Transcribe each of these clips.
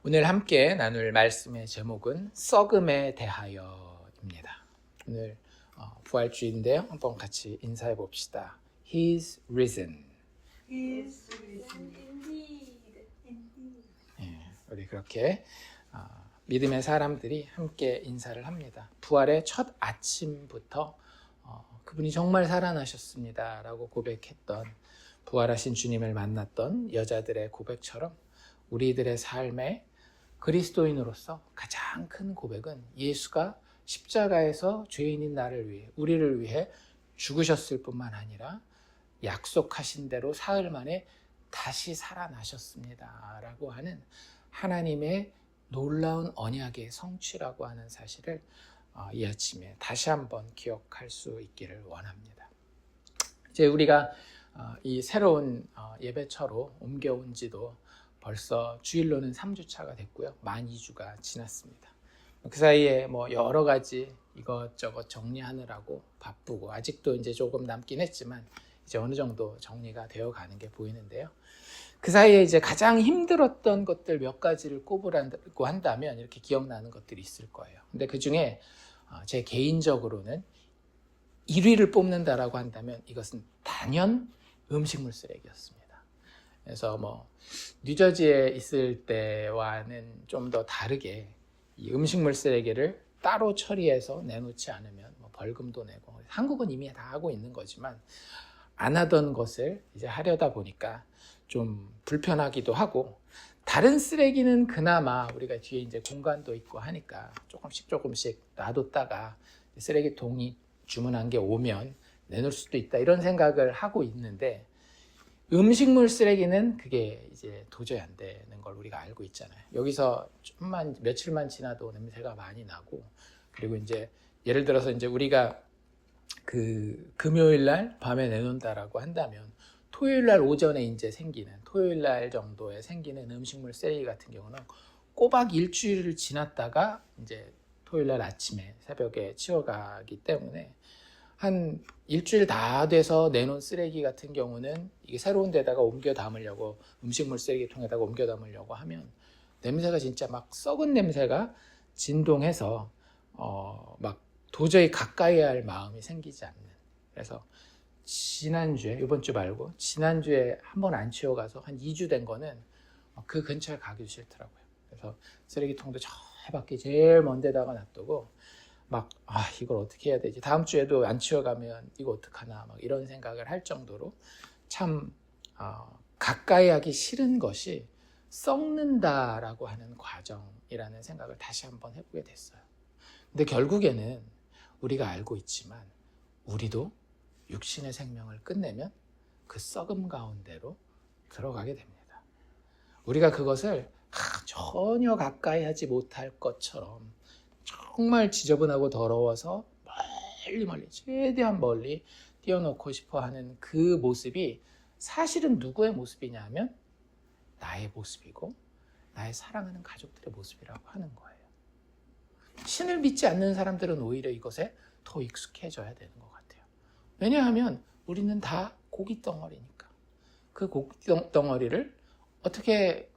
오늘 함께 나눌 말씀의 제목은 썩음에 대하여입니다. 오늘 부활주일인데요. 한번 같이 인사해 봅시다. He's risen. He's risen indeed. 예, 우리 그렇게 믿음의 사람들이 함께 인사를 합니다. 부활의 첫 아침부터 그분이 정말 살아나셨습니다 라고 고백했던, 부활하신 주님을 만났던 여자들의 고백처럼 우리들의 삶에 그리스도인으로서 가장 큰 고백은 예수가 십자가에서 죄인인 나를 위해, 우리를 위해 죽으셨을 뿐만 아니라 약속하신 대로 사흘 만에 다시 살아나셨습니다 라고 하는 하나님의 놀라운 언약의 성취라고 하는 사실을 이 아침에 다시 한번 기억할 수 있기를 원합니다. 이제 우리가 이 새로운 예배처로 옮겨온 지도 벌써 주일로는 3주차가 됐고요. 만 2주가 지났습니다. 그 사이에 여러 가지 이것저것 정리하느라고 바쁘고, 아직도 이제 조금 남긴 했지만 이제 어느 정도 정리가 되어 가는 게 보이는데요. 그 사이에 이제 가장 힘들었던 것들 몇 가지를 꼽으라고 한다면 이렇게 기억나는 것들이 있을 거예요. 근데 그 중에 제 개인적으로는 1위를 뽑는다라고 한다면 이것은 단연 음식물 쓰레기였습니다. 그래서 뉴저지에 있을 때와는 좀 더 다르게 이 음식물 쓰레기를 따로 처리해서 내놓지 않으면 벌금도 내고, 한국은 이미 다 하고 있는 거지만 안 하던 것을 이제 하려다 보니까 좀 불편하기도 하고, 다른 쓰레기는 그나마 우리가 뒤에 이제 공간도 있고 하니까 조금씩 놔뒀다가 쓰레기통이 주문한 게 오면 내놓을 수도 있다, 이런 생각을 하고 있는데, 음식물 쓰레기는 그게 이제 도저히 안 되는 걸 우리가 알고 있잖아요. 여기서 며칠만 지나도 냄새가 많이 나고, 그리고 이제 예를 들어서 이제 우리가 그 금요일 날 밤에 내놓는다라고 한다면 토요일 날 오전에 이제 토요일 날 정도에 생기는 음식물 쓰레기 같은 경우는 꼬박 일주일을 지났다가 이제 토요일 날 아침에 새벽에 치워가기 때문에, 한 일주일 다 돼서 내놓은 쓰레기 같은 경우는 이게 새로운 데다가 옮겨 담으려고, 음식물 쓰레기통에다가 옮겨 담으려고 하면 냄새가 진짜 막 썩은 냄새가 진동해서 막 도저히 가까이 할 마음이 생기지 않는. 그래서 지난주에, 이번 주 말고 지난주에 한번 안 치워가서 한 2주 된 거는 그 근처에 가기도 싫더라고요. 그래서 쓰레기통도 저 밖에 제일 먼 데다가 놔두고 이걸 어떻게 해야 되지? 다음 주에도 안 치워가면 이거 어떡하나, 이런 생각을 할 정도로 참 가까이 하기 싫은 것이 썩는다라고 하는 과정이라는 생각을 다시 한번 해보게 됐어요. 근데 결국에는 우리가 알고 있지만 우리도 육신의 생명을 끝내면 그 썩음 가운데로 들어가게 됩니다. 우리가 그것을 전혀 가까이 하지 못할 것처럼 정말 지저분하고 더러워서 멀리 최대한 멀리 띄워놓고 싶어 하는 그 모습이 사실은 누구의 모습이냐 하면 나의 모습이고 나의 사랑하는 가족들의 모습이라고 하는 거예요. 신을 믿지 않는 사람들은 오히려 이것에 더 익숙해져야 되는 것 같아요. 왜냐하면 우리는 다 고기 덩어리니까. 그 고기 덩어리를 어떻게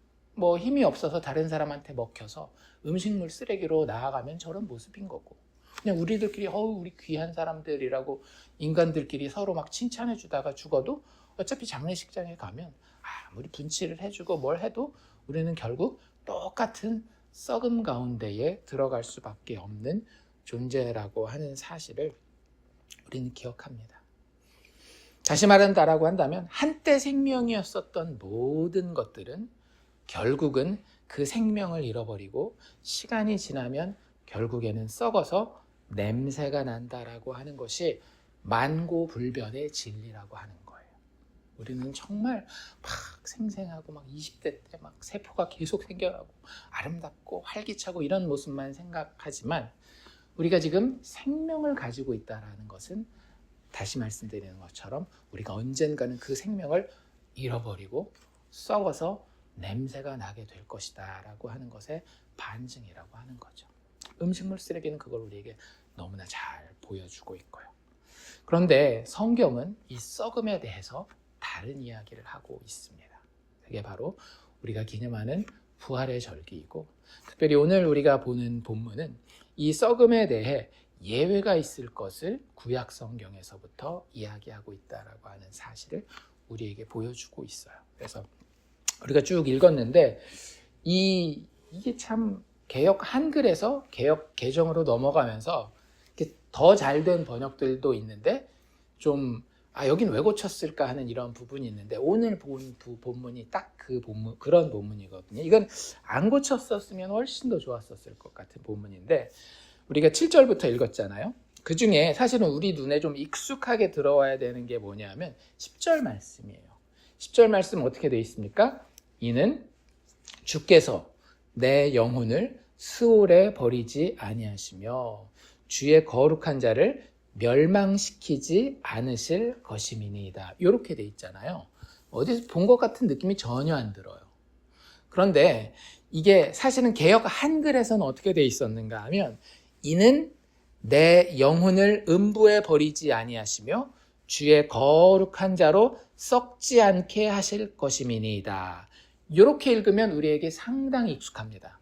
힘이 없어서 다른 사람한테 먹혀서 음식물 쓰레기로 나아가면 저런 모습인 거고, 그냥 우리들끼리 우리 귀한 사람들이라고 인간들끼리 서로 막 칭찬해 주다가 죽어도 어차피 장례식장에 가면 아무리 분칠을 해주고 뭘 해도 우리는 결국 똑같은 썩음 가운데에 들어갈 수밖에 없는 존재라고 하는 사실을 우리는 기억합니다. 다시 말한다라고 한다면 한때 생명이었었던 모든 것들은 결국은 그 생명을 잃어버리고 시간이 지나면 결국에는 썩어서 냄새가 난다라고 하는 것이 만고불변의 진리라고 하는 거예요. 우리는 정말 생생하고 20대 때 세포가 계속 생겨나고 아름답고 활기차고 이런 모습만 생각하지만, 우리가 지금 생명을 가지고 있다라는 것은 다시 말씀드리는 것처럼 우리가 언젠가는 그 생명을 잃어버리고 썩어서 냄새가 나게 될 것이다 라고 하는 것의 반증이라고 하는 거죠. 음식물 쓰레기는 그걸 우리에게 너무나 잘 보여주고 있고요. 그런데 성경은 이 썩음에 대해서 다른 이야기를 하고 있습니다. 그게 바로 우리가 기념하는 부활의 절기이고, 특별히 오늘 우리가 보는 본문은 이 썩음에 대해 예외가 있을 것을 구약 성경에서부터 이야기하고 있다라고 하는 사실을 우리에게 보여주고 있어요. 그래서 우리가 쭉 읽었는데 이게 참 개역 한글에서 개역 개정으로 넘어가면서 더 잘된 번역들도 있는데 좀 여긴 왜 고쳤을까 하는 이런 부분이 있는데, 오늘 본 본문이 딱 그런 본문이거든요. 이건 안 고쳤었으면 훨씬 더 좋았었을 것 같은 본문인데, 우리가 7절부터 읽었잖아요. 그 중에 사실은 우리 눈에 좀 익숙하게 들어와야 되는 게 뭐냐면 10절 말씀이에요. 10절 말씀 어떻게 되어 있습니까? 이는 주께서 내 영혼을 스올에 버리지 아니하시며 주의 거룩한 자를 멸망시키지 않으실 것임이니이다. 이렇게 돼 있잖아요. 어디서 본 것 같은 느낌이 전혀 안 들어요. 그런데 이게 사실은 개역 한글에서는 어떻게 돼 있었는가 하면, 이는 내 영혼을 음부에 버리지 아니하시며 주의 거룩한 자로 썩지 않게 하실 것임이니이다. 이렇게 읽으면 우리에게 상당히 익숙합니다.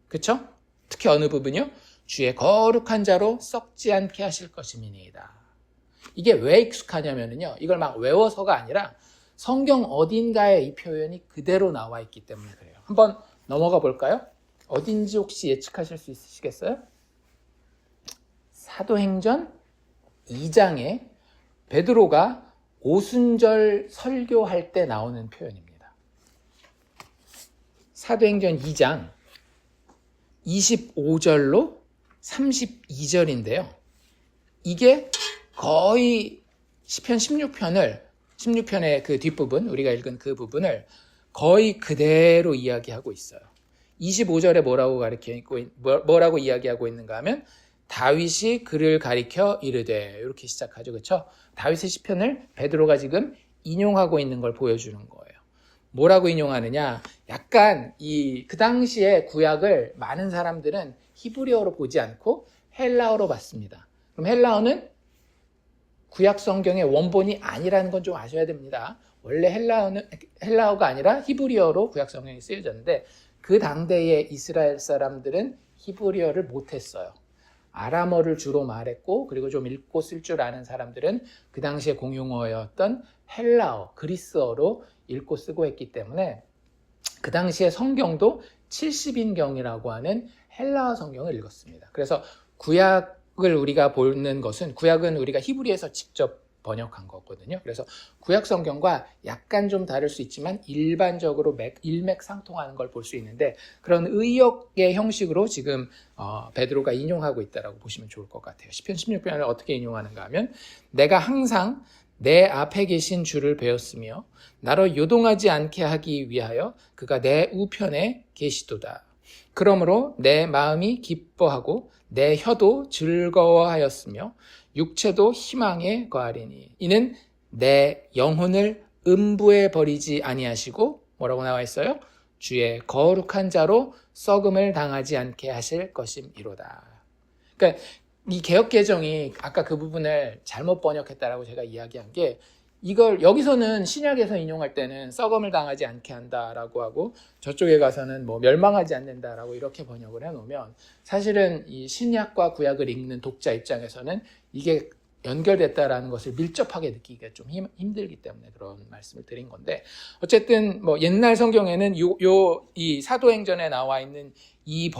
그렇죠? 특히 어느 부분이요? 주의 거룩한 자로 썩지 않게 하실 것임이니이다. 이게 왜 익숙하냐면요, 이걸 막 외워서가 아니라 성경 어딘가에 이 표현이 그대로 나와 있기 때문에 그래요. 한번 넘어가 볼까요? 어딘지 혹시 예측하실 수 있으시겠어요? 사도행전 2장에 베드로가 오순절 설교할 때 나오는 표현입니다. 사도행전 2장 25절로 32절인데요. 이게 거의 시편 16편의 그 뒷부분, 우리가 읽은 그 부분을 거의 그대로 이야기하고 있어요. 25절에 뭐라고 이야기하고 있는가 하면, 다윗이 그를 가리켜 이르되, 이렇게 시작하죠. 그렇죠? 다윗의 시편을 베드로가 지금 인용하고 있는 걸 보여주는 거예요. 뭐라고 인용하느냐? 약간 그 당시에 구약을 많은 사람들은 히브리어로 보지 않고 헬라어로 봤습니다. 그럼 헬라어는 구약 성경의 원본이 아니라는 건 좀 아셔야 됩니다. 원래 헬라어가 아니라 히브리어로 구약 성경이 쓰여졌는데, 그 당대의 이스라엘 사람들은 히브리어를 못했어요. 아람어를 주로 말했고, 그리고 좀 읽고 쓸 줄 아는 사람들은 그 당시에 공용어였던 헬라어, 그리스어로 읽고 쓰고 했기 때문에 그 당시에 성경도 70인경이라고 하는 헬라어 성경을 읽었습니다. 그래서 구약을 우리가 보는 것은, 구약은 우리가 히브리에서 직접 번역한 거거든요. 그래서 구약 성경과 약간 좀 다를 수 있지만 일반적으로 일맥상통하는 걸 볼 수 있는데, 그런 의역의 형식으로 지금 베드로가 인용하고 있다라고 보시면 좋을 것 같아요. 시편 16편을 어떻게 인용하는가 하면, 내가 항상 내 앞에 계신 주를 배웠으며 나로 요동하지 않게 하기 위하여 그가 내 우편에 계시도다. 그러므로 내 마음이 기뻐하고 내 혀도 즐거워하였으며 육체도 희망에 거하리니, 이는 내 영혼을 음부에 버리지 아니하시고, 뭐라고 나와 있어요? 주의 거룩한 자로 썩음을 당하지 않게 하실 것임이로다. 그러니까 이 개역 개정이 아까 그 부분을 잘못 번역했다라고 제가 이야기한 게, 이걸 여기서는 신약에서 인용할 때는 썩음을 당하지 않게 한다라고 하고, 저쪽에 가서는 뭐 멸망하지 않는다라고 이렇게 번역을 해놓으면, 사실은 이 신약과 구약을 읽는 독자 입장에서는 이게 연결됐다라는 것을 밀접하게 느끼기가 좀 힘들기 때문에 그런 말씀을 드린 건데, 어쨌든 뭐 옛날 성경에는 이 사도행전에 나와 있는 이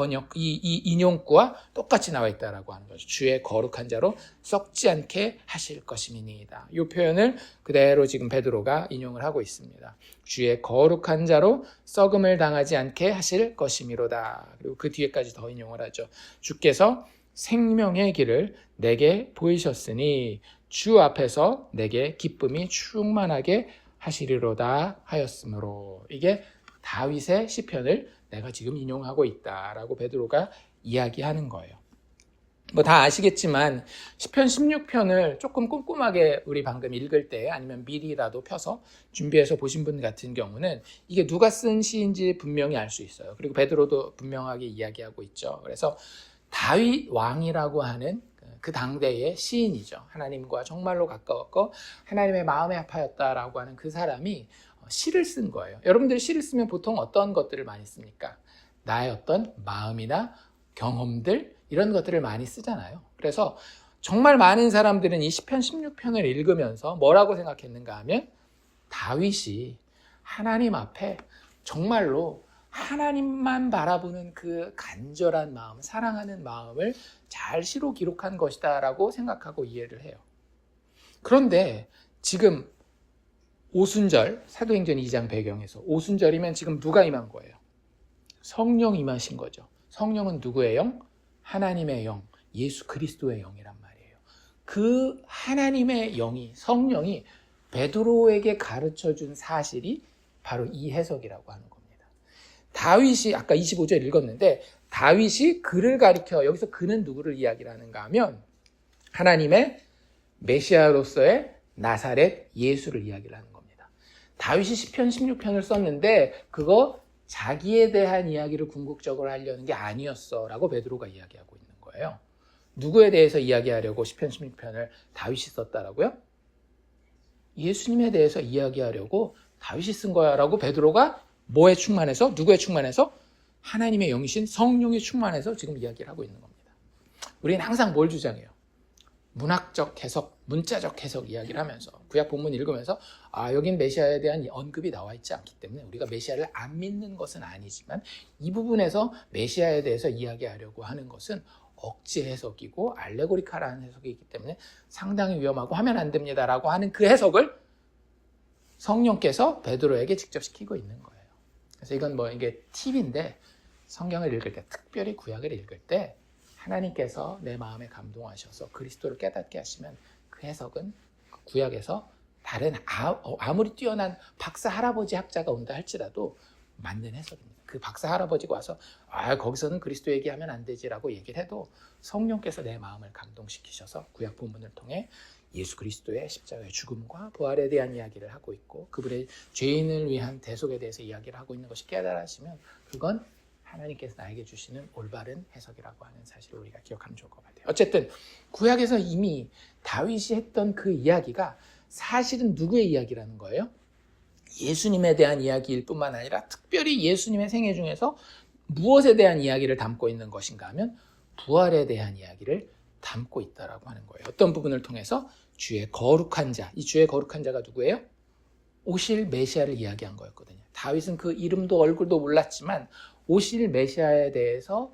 인용구와 똑같이 나와 있다라고 하는 거죠. 주의 거룩한 자로 썩지 않게 하실 것임이니이다. 이 표현을 그대로 지금 베드로가 인용을 하고 있습니다. 주의 거룩한 자로 썩음을 당하지 않게 하실 것임이로다. 그리고 그 뒤에까지 더 인용을 하죠. 주께서 생명의 길을 내게 보이셨으니 주 앞에서 내게 기쁨이 충만하게 하시리로다 하였으므로. 이게 다윗의 시편을 내가 지금 인용하고 있다라고 베드로가 이야기하는 거예요. 뭐 다 아시겠지만 시편 16편을 조금 꼼꼼하게 우리 방금 읽을 때, 아니면 미리라도 펴서 준비해서 보신 분 같은 경우는 이게 누가 쓴 시인지 분명히 알 수 있어요. 그리고 베드로도 분명하게 이야기하고 있죠. 그래서 다윗 왕이라고 하는 그 당대의 시인이죠. 하나님과 정말로 가까웠고 하나님의 마음에 아파였다라고 하는 그 사람이 시를 쓴 거예요. 여러분들이 시를 쓰면 보통 어떤 것들을 많이 씁니까? 나의 어떤 마음이나 경험들 이런 것들을 많이 쓰잖아요. 그래서 정말 많은 사람들은 이 시편 16편을 읽으면서 뭐라고 생각했는가 하면 다윗이 하나님 앞에 정말로 하나님만 바라보는 그 간절한 마음, 사랑하는 마음을 잘 시로 기록한 것이다 라고 생각하고 이해를 해요. 그런데 지금 오순절, 사도행전 2장 배경에서 오순절이면 지금 누가 임한 거예요? 성령 임하신 거죠. 성령은 누구의 영? 하나님의 영, 예수 그리스도의 영이란 말이에요. 그 하나님의 영이, 성령이 베드로에게 가르쳐준 사실이 바로 이 해석이라고 하는 겁니다. 다윗이 아까 25절 읽었는데 다윗이 그를 가리켜 여기서 그는 누구를 이야기를 하는가 하면 하나님의 메시아로서의 나사렛 예수를 이야기를 하는 겁니다. 다윗이 시편 16편을 썼는데 그거 자기에 대한 이야기를 궁극적으로 하려는 게 아니었어 라고 베드로가 이야기하고 있는 거예요. 누구에 대해서 이야기하려고 시편 16편을 다윗이 썼다라고요? 예수님에 대해서 이야기하려고 다윗이 쓴 거야 라고 베드로가 뭐에 충만해서? 누구에 충만해서? 하나님의 영이신 성령에 충만해서 지금 이야기를 하고 있는 겁니다. 우리는 항상 뭘 주장해요? 문학적 해석, 문자적 해석 이야기를 하면서 구약 본문 읽으면서 여긴 메시아에 대한 언급이 나와 있지 않기 때문에 우리가 메시아를 안 믿는 것은 아니지만 이 부분에서 메시아에 대해서 이야기하려고 하는 것은 억지 해석이고 알레고리카라는 해석이기 때문에 상당히 위험하고 하면 안 됩니다라고 하는 그 해석을 성령께서 베드로에게 직접 시키고 있는 거예요. 그래서 이건 이게 팁인데 성경을 읽을 때 특별히 구약을 읽을 때 하나님께서 내 마음에 감동하셔서 그리스도를 깨닫게 하시면 그 해석은 구약에서 다른 아무리 뛰어난 박사 할아버지 학자가 온다 할지라도 맞는 해석입니다. 그 박사 할아버지가 와서 거기서는 그리스도 얘기하면 안 되지라고 얘기를 해도 성령께서 내 마음을 감동시키셔서 구약 본문을 통해 예수 그리스도의 십자가의 죽음과 부활에 대한 이야기를 하고 있고 그분의 죄인을 위한 대속에 대해서 이야기를 하고 있는 것이 깨달아지면 그건 하나님께서 나에게 주시는 올바른 해석이라고 하는 사실을 우리가 기억하면 좋을 것 같아요. 어쨌든 구약에서 이미 다윗이 했던 그 이야기가 사실은 누구의 이야기라는 거예요? 예수님에 대한 이야기일 뿐만 아니라 특별히 예수님의 생애 중에서 무엇에 대한 이야기를 담고 있는 것인가 하면 부활에 대한 이야기를 담고 있다라고 하는 거예요. 어떤 부분을 통해서 주의 거룩한 자, 이 주의 거룩한 자가 누구예요? 오실 메시아를 이야기한 거였거든요. 다윗은 그 이름도 얼굴도 몰랐지만 오실 메시아에 대해서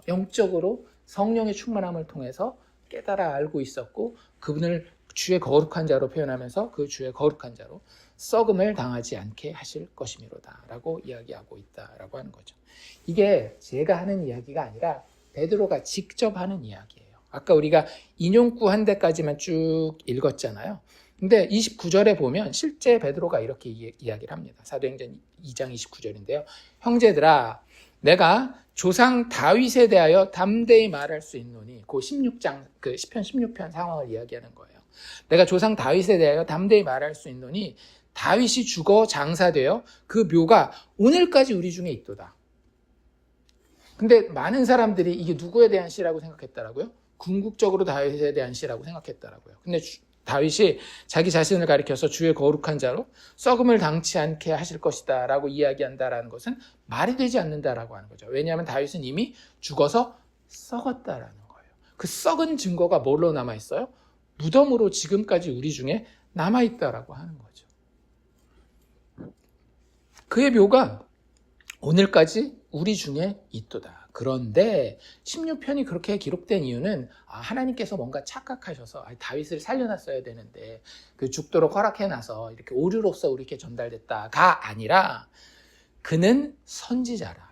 영적으로 성령의 충만함을 통해서 깨달아 알고 있었고 그분을 주의 거룩한 자로 표현하면서 그 주의 거룩한 자로 썩음을 당하지 않게 하실 것이미로다 라고 이야기하고 있다라고 하는 거죠. 이게 제가 하는 이야기가 아니라 베드로가 직접 하는 이야기예요. 아까 우리가 인용구 한 대까지만 쭉 읽었잖아요. 근데 29절에 보면 실제 베드로가 이렇게 이야기를 합니다. 사도행전 2장 29절인데요. 형제들아 내가 조상 다윗에 대하여 담대히 말할 수 있노니 그 16장 그 시편 16편 상황을 이야기하는 거예요. 내가 조상 다윗에 대하여 담대히 말할 수 있노니 다윗이 죽어 장사되어 그 묘가 오늘까지 우리 중에 있도다. 근데 많은 사람들이 이게 누구에 대한 시라고 생각했다라고요? 궁극적으로 다윗에 대한 시라고 생각했다라고요. 근데 다윗이 자기 자신을 가리켜서 주의 거룩한 자로 썩음을 당치 않게 하실 것이다 라고 이야기한다라는 것은 말이 되지 않는다라고 하는 거죠. 왜냐하면 다윗은 이미 죽어서 썩었다라는 거예요. 그 썩은 증거가 뭘로 남아있어요? 무덤으로 지금까지 우리 중에 남아있다라고 하는 거죠. 그의 묘가 오늘까지 우리 중에 있도다. 그런데 16편이 그렇게 기록된 이유는 하나님께서 뭔가 착각하셔서 다윗을 살려놨어야 되는데 그 죽도록 허락해놔서 이렇게 오류로서 우리에게 전달됐다가 아니라 그는 선지자라.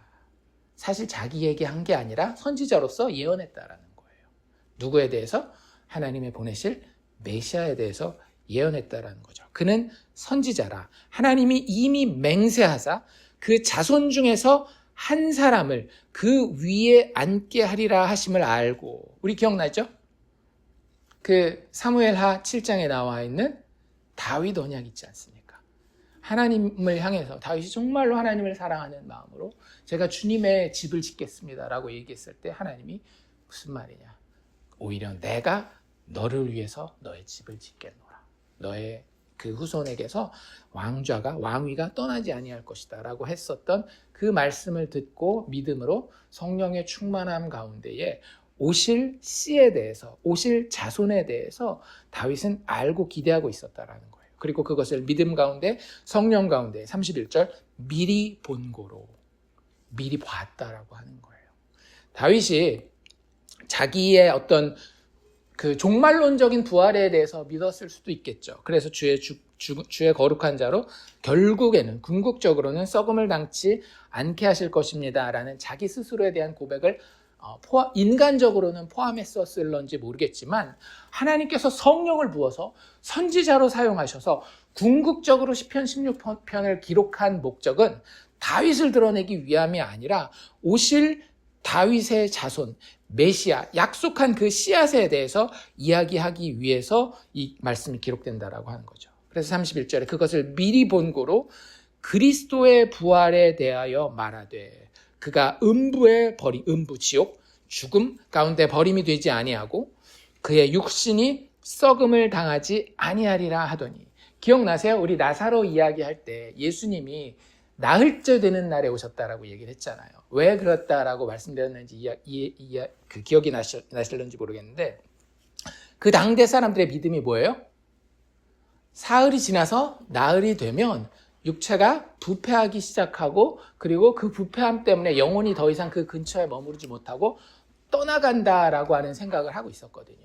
사실 자기에게 한 게 아니라 선지자로서 예언했다라는 거예요. 누구에 대해서? 하나님의 보내실 메시아에 대해서 예언했다라는 거죠. 그는 선지자라. 하나님이 이미 맹세하사 그 자손 중에서 한 사람을 그 위에 앉게 하리라 하심을 알고, 우리 기억나죠? 그 사무엘하 7장에 나와 있는 다윗 언약 있지 않습니까? 하나님을 향해서 다윗이 정말로 하나님을 사랑하는 마음으로 제가 주님의 집을 짓겠습니다 라고 얘기했을 때 하나님이 무슨 말이냐, 오히려 내가 너를 위해서 너의 집을 짓겠노라, 너의 그 후손에게서 왕위가 떠나지 아니할 것이다라고 했었던 그 말씀을 듣고 믿음으로 성령의 충만함 가운데에 오실 씨에 대해서, 오실 자손에 대해서 다윗은 알고 기대하고 있었다라는 거예요. 그리고 그것을 믿음 가운데, 성령 가운데 31절 미리 본고로 미리 봤다라고 하는 거예요. 다윗이 자기의 어떤 그 종말론적인 부활에 대해서 믿었을 수도 있겠죠. 그래서 주의 거룩한 자로 결국에는 궁극적으로는 썩음을 당치 않게 하실 것입니다 라는 자기 스스로에 대한 고백을 인간적으로는 포함했었을런지 모르겠지만 하나님께서 성령을 부어서 선지자로 사용하셔서 궁극적으로 시편 16편을 기록한 목적은 다윗을 드러내기 위함이 아니라 오실 다윗의 자손, 메시아, 약속한 그 씨앗에 대해서 이야기하기 위해서 이 말씀이 기록된다라고 하는 거죠. 그래서 31절에 그것을 미리 본고로 그리스도의 부활에 대하여 말하되 그가 음부 지옥, 죽음 가운데 버림이 되지 아니하고 그의 육신이 썩음을 당하지 아니하리라 하더니, 기억나세요? 우리 나사로 이야기할 때 예수님이 나흘째 되는 날에 오셨다라고 얘기를 했잖아요. 왜 그렇다라고 말씀드렸는지 그 기억이 나실런지 모르겠는데, 그 당대 사람들의 믿음이 뭐예요? 사흘이 지나서 나흘이 되면 육체가 부패하기 시작하고, 그리고 그 부패함 때문에 영혼이 더 이상 그 근처에 머무르지 못하고 떠나간다라고 하는 생각을 하고 있었거든요.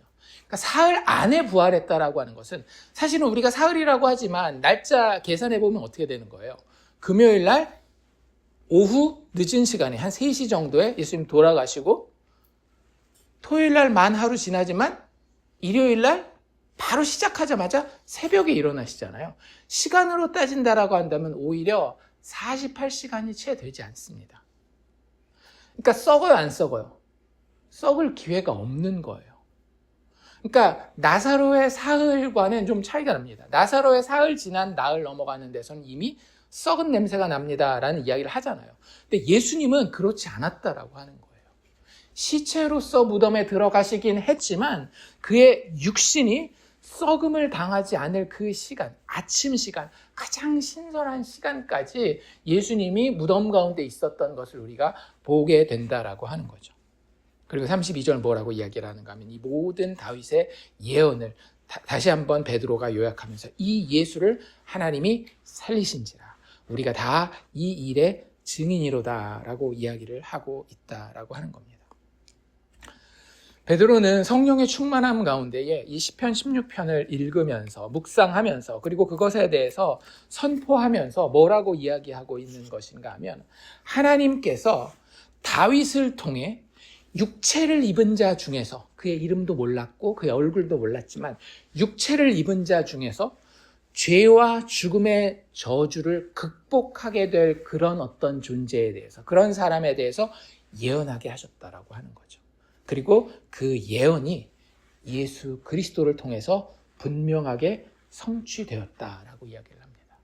그러니까 사흘 안에 부활했다라고 하는 것은, 사실은 우리가 사흘이라고 하지만 날짜 계산해 보면 어떻게 되는 거예요? 금요일 날 오후 늦은 시간에 한 3시 정도에 예수님 돌아가시고, 토요일 날 만 하루 지나지만 일요일 날 바로 시작하자마자 새벽에 일어나시잖아요. 시간으로 따진다라고 한다면 오히려 48시간이 채 되지 않습니다. 그러니까 썩어요, 안 썩어요? 썩을 기회가 없는 거예요. 그러니까 나사로의 사흘과는 좀 차이가 납니다. 나사로의 사흘 지난 나흘 넘어가는 데서는 이미 썩은 냄새가 납니다라는 이야기를 하잖아요. 근데 예수님은 그렇지 않았다라고 하는 거예요. 시체로서 무덤에 들어가시긴 했지만 그의 육신이 썩음을 당하지 않을 그 시간, 아침 시간, 가장 신선한 시간까지 예수님이 무덤 가운데 있었던 것을 우리가 보게 된다라고 하는 거죠. 그리고 32절 뭐라고 이야기를 하는가 하면, 이 모든 다윗의 예언을 다시 한번 베드로가 요약하면서 이 예수를 하나님이 살리신지라 우리가 다 이 일의 증인이로다라고 이야기를 하고 있다라고 하는 겁니다. 베드로는 성령의 충만함 가운데에 이 시편 16편을 읽으면서 묵상하면서 그리고 그것에 대해서 선포하면서 뭐라고 이야기하고 있는 것인가 하면, 하나님께서 다윗을 통해 육체를 입은 자 중에서, 그의 이름도 몰랐고 그의 얼굴도 몰랐지만 육체를 입은 자 중에서 죄와 죽음의 저주를 극복하게 될 그런 어떤 존재에 대해서, 그런 사람에 대해서 예언하게 하셨다라고 하는 거죠. 그리고 그 예언이 예수 그리스도를 통해서 분명하게 성취되었다라고 이야기를 합니다.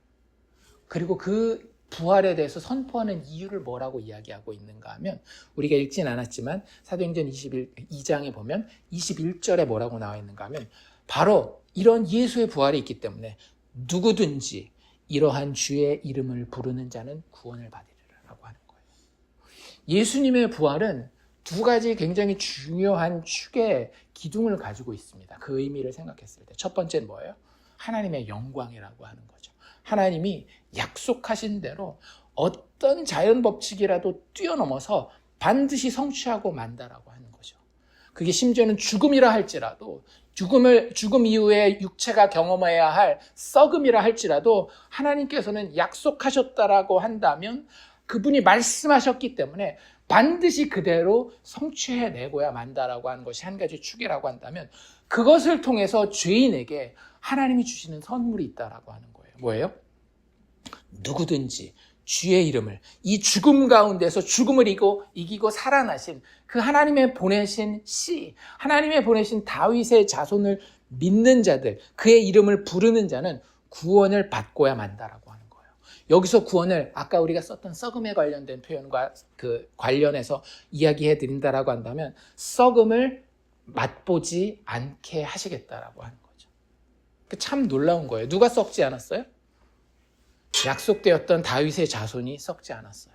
그리고 그 부활에 대해서 선포하는 이유를 뭐라고 이야기하고 있는가 하면, 우리가 읽진 않았지만 사도행전 22장에 보면 21절에 뭐라고 나와 있는가 하면, 바로 이런 예수의 부활이 있기 때문에 누구든지 이러한 주의 이름을 부르는 자는 구원을 받으리라고 하는 거예요. 예수님의 부활은 두 가지 굉장히 중요한 축의 기둥을 가지고 있습니다. 그 의미를 생각했을 때 첫 번째는 뭐예요? 하나님의 영광이라고 하는 거죠. 하나님이 약속하신 대로 어떤 자연 법칙이라도 뛰어넘어서 반드시 성취하고 만다라고 하는 거죠. 그게 심지어는 죽음이라 할지라도, 죽음 이후에 육체가 경험해야 할 썩음이라 할지라도 하나님께서는 약속하셨다라고 한다면 그분이 말씀하셨기 때문에 반드시 그대로 성취해내고야 만다라고 하는 것이 한 가지 축이라고 한다면, 그것을 통해서 죄인에게 하나님이 주시는 선물이 있다라고 하는 거예요. 뭐예요? 누구든지 주의 이름을, 이 죽음 가운데서 죽음을 이기고 살아나신 그 하나님의 보내신 씨, 하나님의 보내신 다윗의 자손을 믿는 자들, 그의 이름을 부르는 자는 구원을 받고야 만다라고 하는 거예요. 여기서 구원을 아까 우리가 썼던 썩음에 관련된 표현과 그 관련해서 이야기해 드린다라고 한다면, 썩음을 맛보지 않게 하시겠다라고 하는 거죠. 참 놀라운 거예요. 누가 썩지 않았어요? 약속되었던 다윗의 자손이 썩지 않았어요.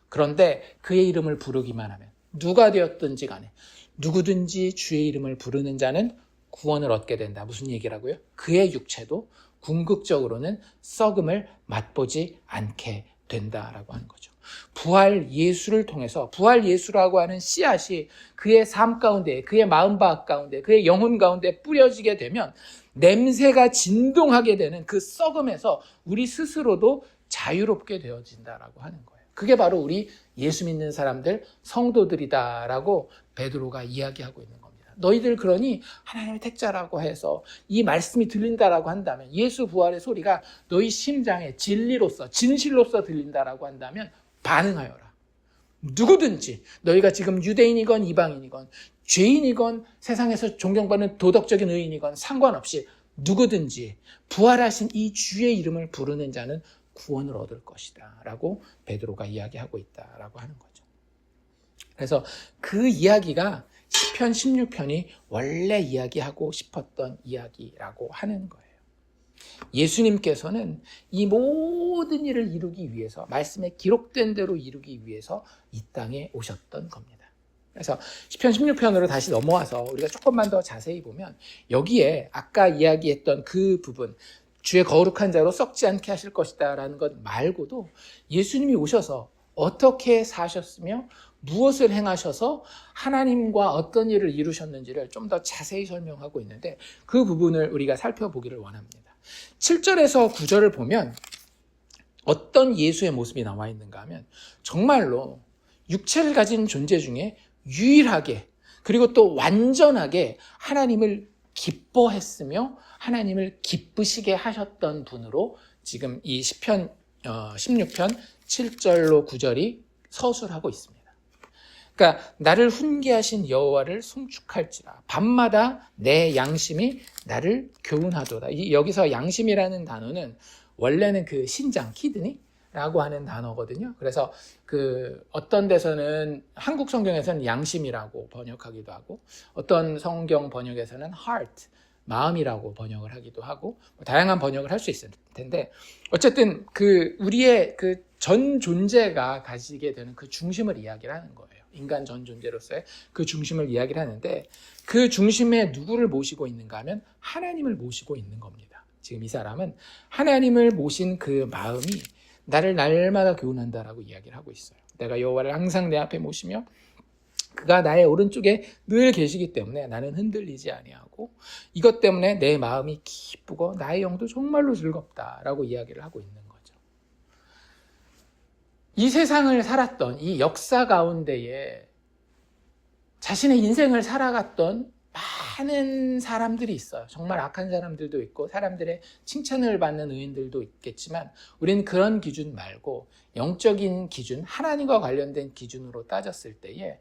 그런데 그의 이름을 부르기만 하면 누가 되었든지 간에 누구든지 주의 이름을 부르는 자는 구원을 얻게 된다. 무슨 얘기라고요? 그의 육체도 궁극적으로는 썩음을 맛보지 않게 된다라고 하는 거죠. 부활 예수를 통해서 부활 예수라고 하는 씨앗이 그의 삶 가운데, 그의 마음밭 가운데, 그의 영혼 가운데 뿌려지게 되면 냄새가 진동하게 되는 그 썩음에서 우리 스스로도 자유롭게 되어진다라고 하는 거예요. 그게 바로 우리 예수 믿는 사람들, 성도들이다라고 베드로가 이야기하고 있는 겁니다. 너희들 그러니 하나님의 택자라고 해서 이 말씀이 들린다라고 한다면, 예수 부활의 소리가 너희 심장에 진리로서, 진실로서 들린다라고 한다면 반응하여라. 누구든지 너희가 지금 유대인이건 이방인이건 죄인이건 세상에서 존경받는 도덕적인 의인이건 상관없이 누구든지 부활하신 이 주의 이름을 부르는 자는 구원을 얻을 것이다 라고 베드로가 이야기하고 있다라고 하는 거죠. 그래서 그 이야기가 시편 16편이 원래 이야기하고 싶었던 이야기라고 하는 거예요. 예수님께서는 이 모든 일을 이루기 위해서, 말씀에 기록된 대로 이루기 위해서 이 땅에 오셨던 겁니다. 그래서 시편 16편으로 다시 넘어와서 우리가 조금만 더 자세히 보면 여기에 아까 이야기했던 그 부분, 주의 거룩한 자로 썩지 않게 하실 것이다 라는 것 말고도 예수님이 오셔서 어떻게 사셨으며 무엇을 행하셔서 하나님과 어떤 일을 이루셨는지를 좀 더 자세히 설명하고 있는데 그 부분을 우리가 살펴보기를 원합니다. 7절에서 9절을 보면 어떤 예수의 모습이 나와 있는가 하면 정말로 육체를 가진 존재 중에 유일하게 그리고 또 완전하게 하나님을 기뻐했으며 하나님을 기쁘시게 하셨던 분으로 지금 이 시편 16편 7절로 9절이 서술하고 있습니다. 그러니까 나를 훈계하신 여호와를 송축할지라 밤마다 내 양심이 나를 교훈하도다. 여기서 양심이라는 단어는 원래는 그 신장, 키드니라고 하는 단어거든요. 그래서 그 어떤 데서는 한국 성경에서는 양심이라고 번역하기도 하고 어떤 성경 번역에서는 heart, 마음이라고 번역을 하기도 하고 다양한 번역을 할 수 있을 텐데 어쨌든 그 우리의 그 전 존재가 가지게 되는 그 중심을 이야기를 하는 거예요. 인간 전 존재로서의 그 중심을 이야기를 하는데 그 중심에 누구를 모시고 있는가 하면 하나님을 모시고 있는 겁니다. 지금 이 사람은 하나님을 모신 그 마음이 나를 날마다 교훈한다라고 이야기를 하고 있어요. 내가 여호와를 항상 내 앞에 모시며 그가 나의 오른쪽에 늘 계시기 때문에 나는 흔들리지 아니하고 이것 때문에 내 마음이 기쁘고 나의 영도 정말로 즐겁다라고 이야기를 하고 있는 거죠. 이 세상을 살았던 이 역사 가운데에 자신의 인생을 살아갔던 많은 사람들이 있어요. 정말 악한 사람들도 있고 사람들의 칭찬을 받는 의인들도 있겠지만 우리는 그런 기준 말고 영적인 기준, 하나님과 관련된 기준으로 따졌을 때에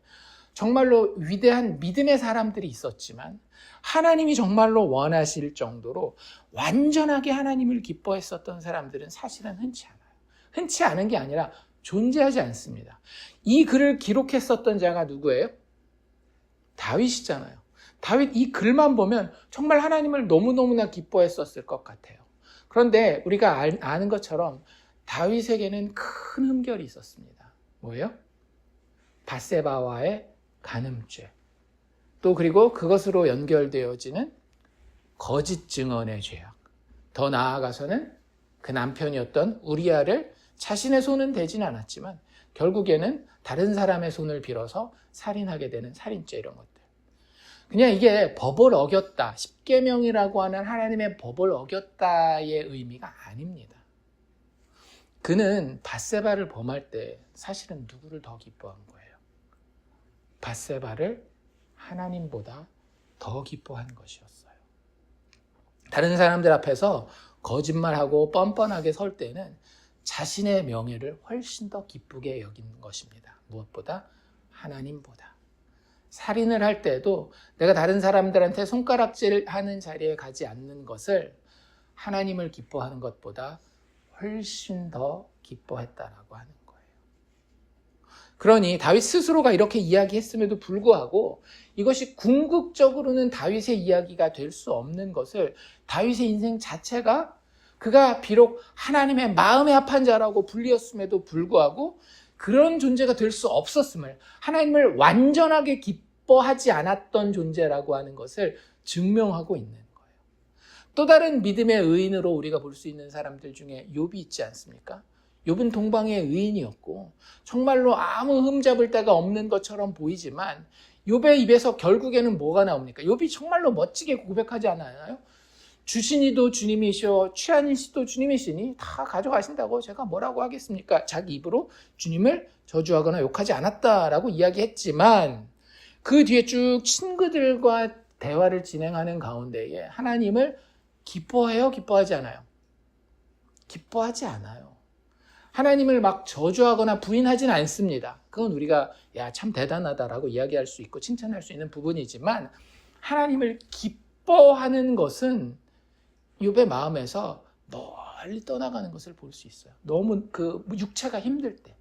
정말로 위대한 믿음의 사람들이 있었지만 하나님이 정말로 원하실 정도로 완전하게 하나님을 기뻐했었던 사람들은 사실은 흔치 않아요. 흔치 않은 게 아니라 존재하지 않습니다. 이 글을 기록했었던 자가 누구예요? 다윗이잖아요. 다윗 이 글만 보면 정말 하나님을 너무너무나 기뻐했었을 것 같아요. 그런데 우리가 아는 것처럼 다윗에게는 큰 흠결이 있었습니다. 뭐예요? 밧세바와의 간음죄. 또 그리고 그것으로 연결되어지는 거짓 증언의 죄악. 더 나아가서는 그 남편이었던 우리아를 자신의 손은 대진 않았지만 결국에는 다른 사람의 손을 빌어서 살인하게 되는 살인죄 이런 것들. 그냥 이게 법을 어겼다. 십계명이라고 하는 하나님의 법을 어겼다의 의미가 아닙니다. 그는 밧세바를 범할 때 사실은 누구를 더 기뻐한 거예요? 밧세바를 하나님보다 더 기뻐한 것이었어요. 다른 사람들 앞에서 거짓말하고 뻔뻔하게 설 때는 자신의 명예를 훨씬 더 기쁘게 여기는 것입니다. 무엇보다 하나님보다. 살인을 할 때도 내가 다른 사람들한테 손가락질하는 자리에 가지 않는 것을 하나님을 기뻐하는 것보다 훨씬 더 기뻐했다라고 하는 거예요. 그러니 다윗 스스로가 이렇게 이야기했음에도 불구하고 이것이 궁극적으로는 다윗의 이야기가 될 수 없는 것을 다윗의 인생 자체가 그가 비록 하나님의 마음에 합한 자라고 불리었음에도 불구하고 그런 존재가 될 수 없었음을, 하나님을 완전하게 기뻐하지 않았던 존재라고 하는 것을 증명하고 있는 거예요. 또 다른 믿음의 의인으로 우리가 볼 수 있는 사람들 중에 욥이 있지 않습니까? 욥은 동방의 의인이었고 정말로 아무 흠잡을 데가 없는 것처럼 보이지만 욥의 입에서 결국에는 뭐가 나옵니까? 욥이 정말로 멋지게 고백하지 않아요? 주신이도 주님이시오, 취한 일시도 주님이시니 다 가져가신다고 제가 뭐라고 하겠습니까? 자기 입으로 주님을 저주하거나 욕하지 않았다라고 이야기했지만 그 뒤에 쭉 친구들과 대화를 진행하는 가운데에 하나님을 기뻐해요? 기뻐하지 않아요? 기뻐하지 않아요. 하나님을 막 저주하거나 부인하지는 않습니다. 그건 우리가 야, 참 대단하다라고 이야기할 수 있고 칭찬할 수 있는 부분이지만 하나님을 기뻐하는 것은 욥의 마음에서 멀리 떠나가는 것을 볼 수 있어요. 너무 그 육체가 힘들 때,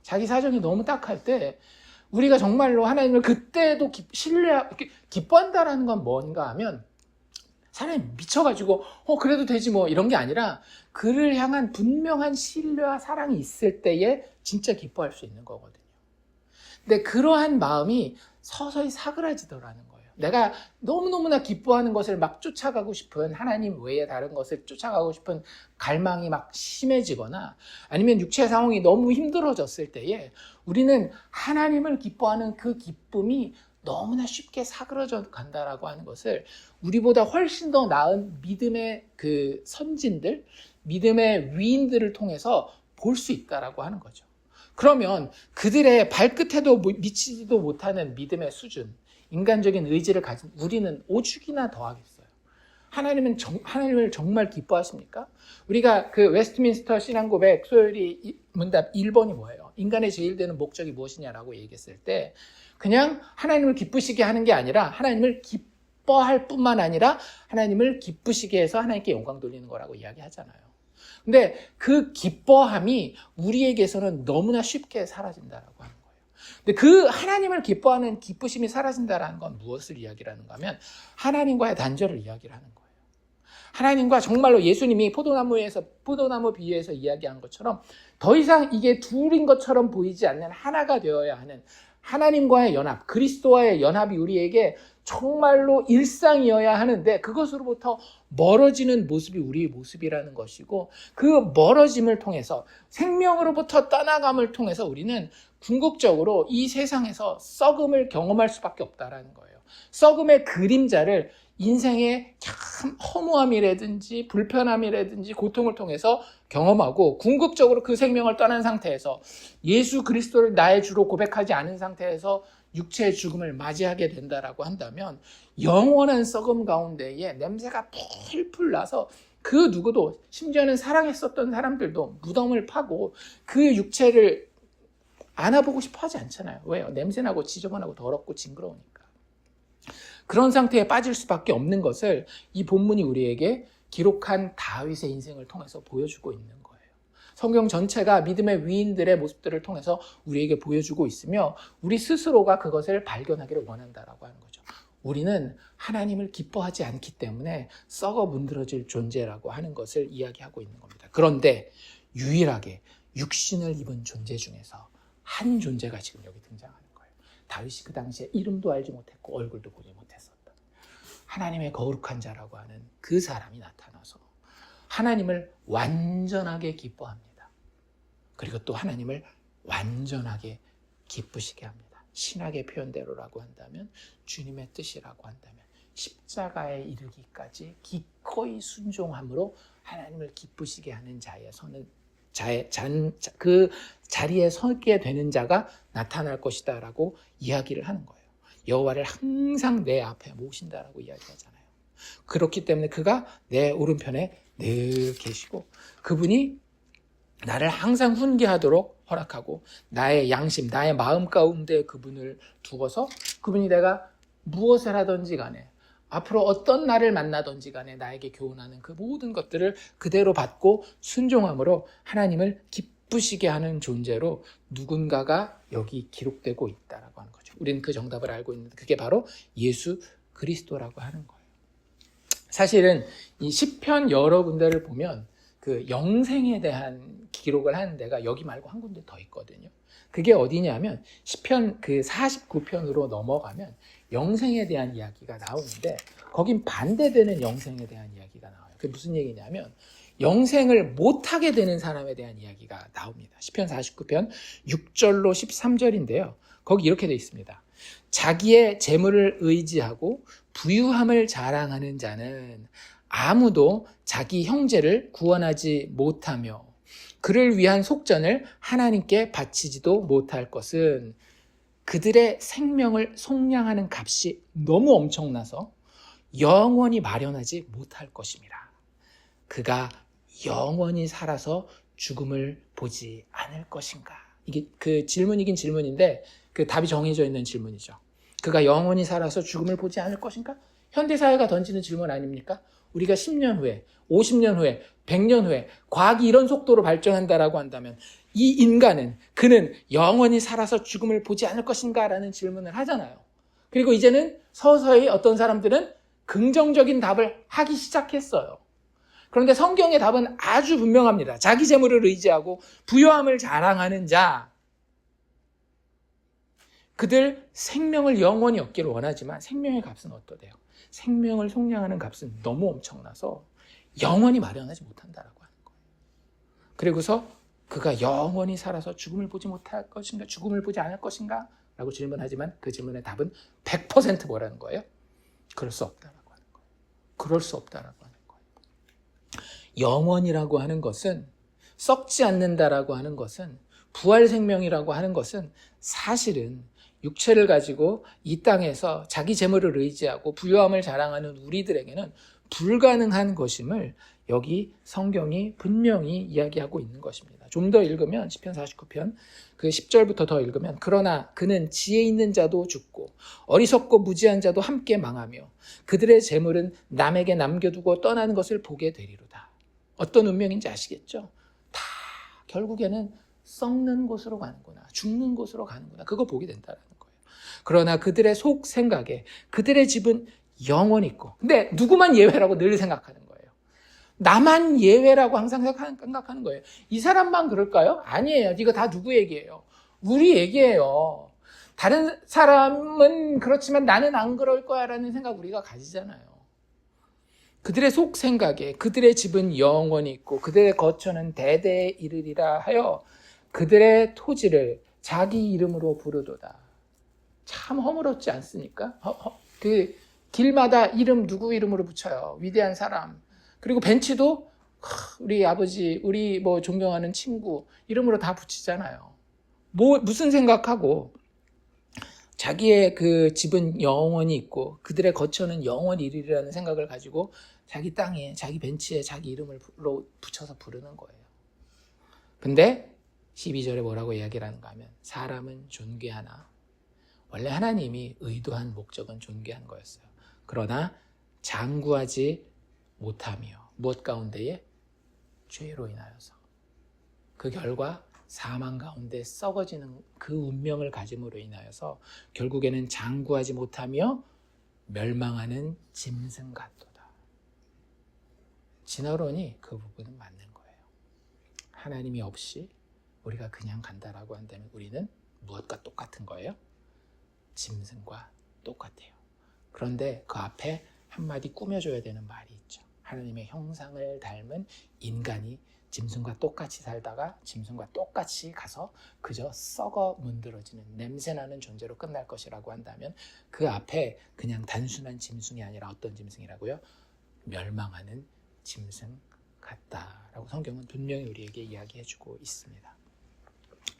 자기 사정이 너무 딱할 때 우리가 정말로 하나님을 그때도 기뻐한다라는 건 뭔가 하면 사람이 미쳐가지고 그래도 되지 뭐 이런 게 아니라 그를 향한 분명한 신뢰와 사랑이 있을 때에 진짜 기뻐할 수 있는 거거든요. 근데 그러한 마음이 서서히 사그라지더라는 거예요. 내가 너무너무나 기뻐하는 것을 막 쫓아가고 싶은, 하나님 외에 다른 것을 쫓아가고 싶은 갈망이 막 심해지거나 아니면 육체의 상황이 너무 힘들어졌을 때에 우리는 하나님을 기뻐하는 그 기쁨이 너무나 쉽게 사그러져 간다라고 하는 것을 우리보다 훨씬 더 나은 믿음의 그 선진들, 믿음의 위인들을 통해서 볼 수 있다라고 하는 거죠. 그러면 그들의 발끝에도 미치지도 못하는 믿음의 수준, 인간적인 의지를 가진 우리는 오죽이나 더하겠어요. 하나님을 정말 기뻐하십니까? 우리가 그 웨스트민스터 신앙고백 소요리 문답 1번이 뭐예요? 인간의 제일 되는 목적이 무엇이냐라고 얘기했을 때 그냥 하나님을 기쁘시게 하는 게 아니라 하나님을 기뻐할 뿐만 아니라 하나님을 기쁘시게 해서 하나님께 영광 돌리는 거라고 이야기하잖아요. 근데 그 기뻐함이 우리에게서는 너무나 쉽게 사라진다라고 하는 거예요. 근데 그 하나님을 기뻐하는 기쁘심이 사라진다라는 건 무엇을 이야기하는가 하면 하나님과의 단절을 이야기를 하는 거예요. 하나님과 정말로 예수님이 포도나무 비유에서 이야기한 것처럼 더 이상 이게 둘인 것처럼 보이지 않는 하나가 되어야 하는 하나님과의 연합, 그리스도와의 연합이 우리에게 정말로 일상이어야 하는데 그것으로부터 멀어지는 모습이 우리의 모습이라는 것이고 그 멀어짐을 통해서 생명으로부터 떠나감을 통해서 우리는 궁극적으로 이 세상에서 썩음을 경험할 수밖에 없다라는 거예요. 썩음의 그림자를 인생의 참 허무함이라든지 불편함이라든지 고통을 통해서 경험하고 궁극적으로 그 생명을 떠난 상태에서 예수 그리스도를 나의 주로 고백하지 않은 상태에서 육체의 죽음을 맞이하게 된다라고 한다면 영원한 썩음 가운데에 냄새가 풀풀 나서 그 누구도 심지어는 사랑했었던 사람들도 무덤을 파고 그 육체를 안아보고 싶어 하지 않잖아요. 왜요? 냄새나고 지저분하고 더럽고 징그러우니까. 그런 상태에 빠질 수밖에 없는 것을 이 본문이 우리에게 기록한 다윗의 인생을 통해서 보여주고 있는 거예요. 성경 전체가 믿음의 위인들의 모습들을 통해서 우리에게 보여주고 있으며 우리 스스로가 그것을 발견하기를 원한다라고 하는 거죠. 우리는 하나님을 기뻐하지 않기 때문에 썩어 문드러질 존재라고 하는 것을 이야기하고 있는 겁니다. 그런데 유일하게 육신을 입은 존재 중에서 한 존재가 지금 여기 등장하는 거예요. 다윗이 그 당시에 이름도 알지 못했고 얼굴도 보지 못했었다. 하나님의 거룩한 자라고 하는 그 사람이 나타나서 하나님을 완전하게 기뻐합니다. 그리고 또 하나님을 완전하게 기쁘시게 합니다. 신학의 표현대로라고 한다면 주님의 뜻이라고 한다면 십자가에 이르기까지 기꺼이 순종함으로 하나님을 기쁘시게 하는 그 자리에 서게 되는 자가 나타날 것이다 라고 이야기를 하는 거예요. 여호와를 항상 내 앞에 모신다라고 이야기하잖아요. 그렇기 때문에 그가 내 오른편에 늘 계시고 그분이 나를 항상 훈계하도록 허락하고 나의 양심, 나의 마음 가운데 그분을 두어서 그분이 내가 무엇을 하든지 간에 앞으로 어떤 날을 만나든지 간에 나에게 교훈하는 그 모든 것들을 그대로 받고 순종함으로 하나님을 기쁘시게 하는 존재로 누군가가 여기 기록되고 있다라고 하는 거죠. 우리는 그 정답을 알고 있는데 그게 바로 예수 그리스도라고 하는 거예요. 사실은 이 시편 여러 군데를 보면 그 영생에 대한 기록을 하는 데가 여기 말고 한 군데 더 있거든요. 그게 어디냐면 시편 그 49편으로 넘어가면 영생에 대한 이야기가 나오는데 거긴 반대되는 영생에 대한 이야기가 나와요. 그게 무슨 얘기냐면 영생을 못하게 되는 사람에 대한 이야기가 나옵니다. 시편 49편 6절로 13절인데요. 거기 이렇게 돼 있습니다. 자기의 재물을 의지하고 부유함을 자랑하는 자는 아무도 자기 형제를 구원하지 못하며 그를 위한 속전을 하나님께 바치지도 못할 것은 그들의 생명을 속량하는 값이 너무 엄청나서 영원히 마련하지 못할 것임이라. 그가 영원히 살아서 죽음을 보지 않을 것인가? 이게 그 질문이긴 질문인데 그 답이 정해져 있는 질문이죠. 그가 영원히 살아서 죽음을 보지 않을 것인가? 현대사회가 던지는 질문 아닙니까? 우리가 10년 후에, 50년 후에, 100년 후에 과학이 이런 속도로 발전한다라고 한다면 이 인간은, 그는 영원히 살아서 죽음을 보지 않을 것인가? 라는 질문을 하잖아요. 그리고 이제는 서서히 어떤 사람들은 긍정적인 답을 하기 시작했어요. 그런데 성경의 답은 아주 분명합니다. 자기 재물을 의지하고 부유함을 자랑하는 자, 그들 생명을 영원히 얻기를 원하지만 생명의 값은 어떠대요? 생명을 속량하는 값은 너무 엄청나서 영원히 마련하지 못한다라고 하는 거예요. 그리고서 그가 영원히 살아서 죽음을 보지 못할 것인가? 죽음을 보지 않을 것인가? 라고 질문하지만 그 질문의 답은 100% 뭐라는 거예요? 그럴 수 없다라고 하는 거예요. 그럴 수 없다라고 하는 거예요. 영원이라고 하는 것은, 썩지 않는다라고 하는 것은, 부활 생명이라고 하는 것은 사실은 육체를 가지고 이 땅에서 자기 재물을 의지하고 부유함을 자랑하는 우리들에게는 불가능한 것임을 여기 성경이 분명히 이야기하고 있는 것입니다. 좀 더 읽으면 시편 49편 그 10절부터 더 읽으면 그러나 그는 지혜 있는 자도 죽고 어리석고 무지한 자도 함께 망하며 그들의 재물은 남에게 남겨두고 떠나는 것을 보게 되리로다. 어떤 운명인지 아시겠죠? 다 결국에는 썩는 곳으로 가는구나, 죽는 곳으로 가는구나, 그거 보게 된다는 거예요. 그러나 그들의 속 생각에 그들의 집은 영원히 있고, 근데 누구만 예외라고 늘 생각하는 거예요. 나만 예외라고 항상 생각하는 거예요. 이 사람만 그럴까요? 아니에요. 이거 다 누구 얘기예요? 우리 얘기예요. 다른 사람은 그렇지만 나는 안 그럴 거야 라는 생각 우리가 가지잖아요. 그들의 속 생각에 그들의 집은 영원히 있고 그들의 거처는 대대에 이르리라 하여 그들의 토지를 자기 이름으로 부르도다. 참 허물었지 않습니까? 그 길마다 이름 누구 이름으로 붙여요. 위대한 사람. 그리고 벤치도 우리 아버지, 우리 뭐 존경하는 친구 이름으로 다 붙이잖아요. 무슨 생각하고 자기의 그 집은 영원히 있고 그들의 거처는 영원히 이르리라는 생각을 가지고 자기 땅에, 자기 벤치에 자기 이름을 붙여서 부르는 거예요. 근데 12절에 뭐라고 이야기를 하는가 하면 사람은 존귀하나, 원래 하나님이 의도한 목적은 존귀한 거였어요. 그러나 장구하지 못하며 무엇 가운데에? 죄로 인하여서 그 결과 사망 가운데 썩어지는 그 운명을 가짐으로 인하여서 결국에는 장구하지 못하며 멸망하는 짐승 같도다. 진화론이 그 부분은 맞는 거예요. 하나님이 없이 우리가 그냥 간다라고 한다면 우리는 무엇과 똑같은 거예요? 짐승과 똑같아요. 그런데 그 앞에 한마디 꾸며줘야 되는 말이 있죠. 하나님의 형상을 닮은 인간이 짐승과 똑같이 살다가 짐승과 똑같이 가서 그저 썩어 문드러지는 냄새나는 존재로 끝날 것이라고 한다면 그 앞에 그냥 단순한 짐승이 아니라 어떤 짐승이라고요? 멸망하는 짐승 같다라고 성경은 분명히 우리에게 이야기해주고 있습니다.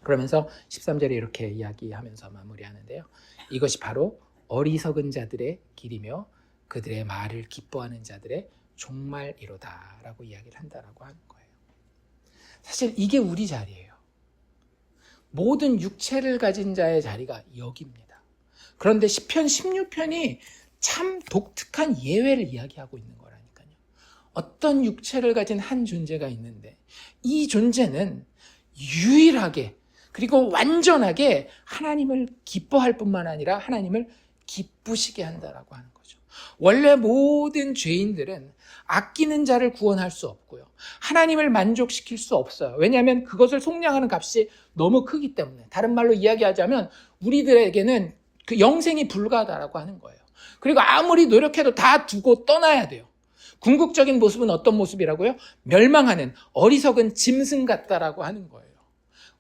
그러면서 13절에 이렇게 이야기하면서 마무리하는데요. 이것이 바로 어리석은 자들의 길이며 그들의 말을 기뻐하는 자들의 종말이로다 라고 이야기를 한다라고 하는 거예요. 사실 이게 우리 자리예요. 모든 육체를 가진 자의 자리가 여기입니다. 그런데 시편 16편이 참 독특한 예외를 이야기하고 있는 거라니까요. 어떤 육체를 가진 한 존재가 있는데 이 존재는 유일하게 그리고 완전하게 하나님을 기뻐할 뿐만 아니라 하나님을 기쁘시게 한다라고 하는 거죠. 원래 모든 죄인들은 아끼는 자를 구원할 수 없고요. 하나님을 만족시킬 수 없어요. 왜냐하면 그것을 속량하는 값이 너무 크기 때문에. 다른 말로 이야기하자면 우리들에게는 그 영생이 불가하다라고 하는 거예요. 그리고 아무리 노력해도 다 두고 떠나야 돼요. 궁극적인 모습은 어떤 모습이라고요? 멸망하는 어리석은 짐승 같다라고 하는 거예요.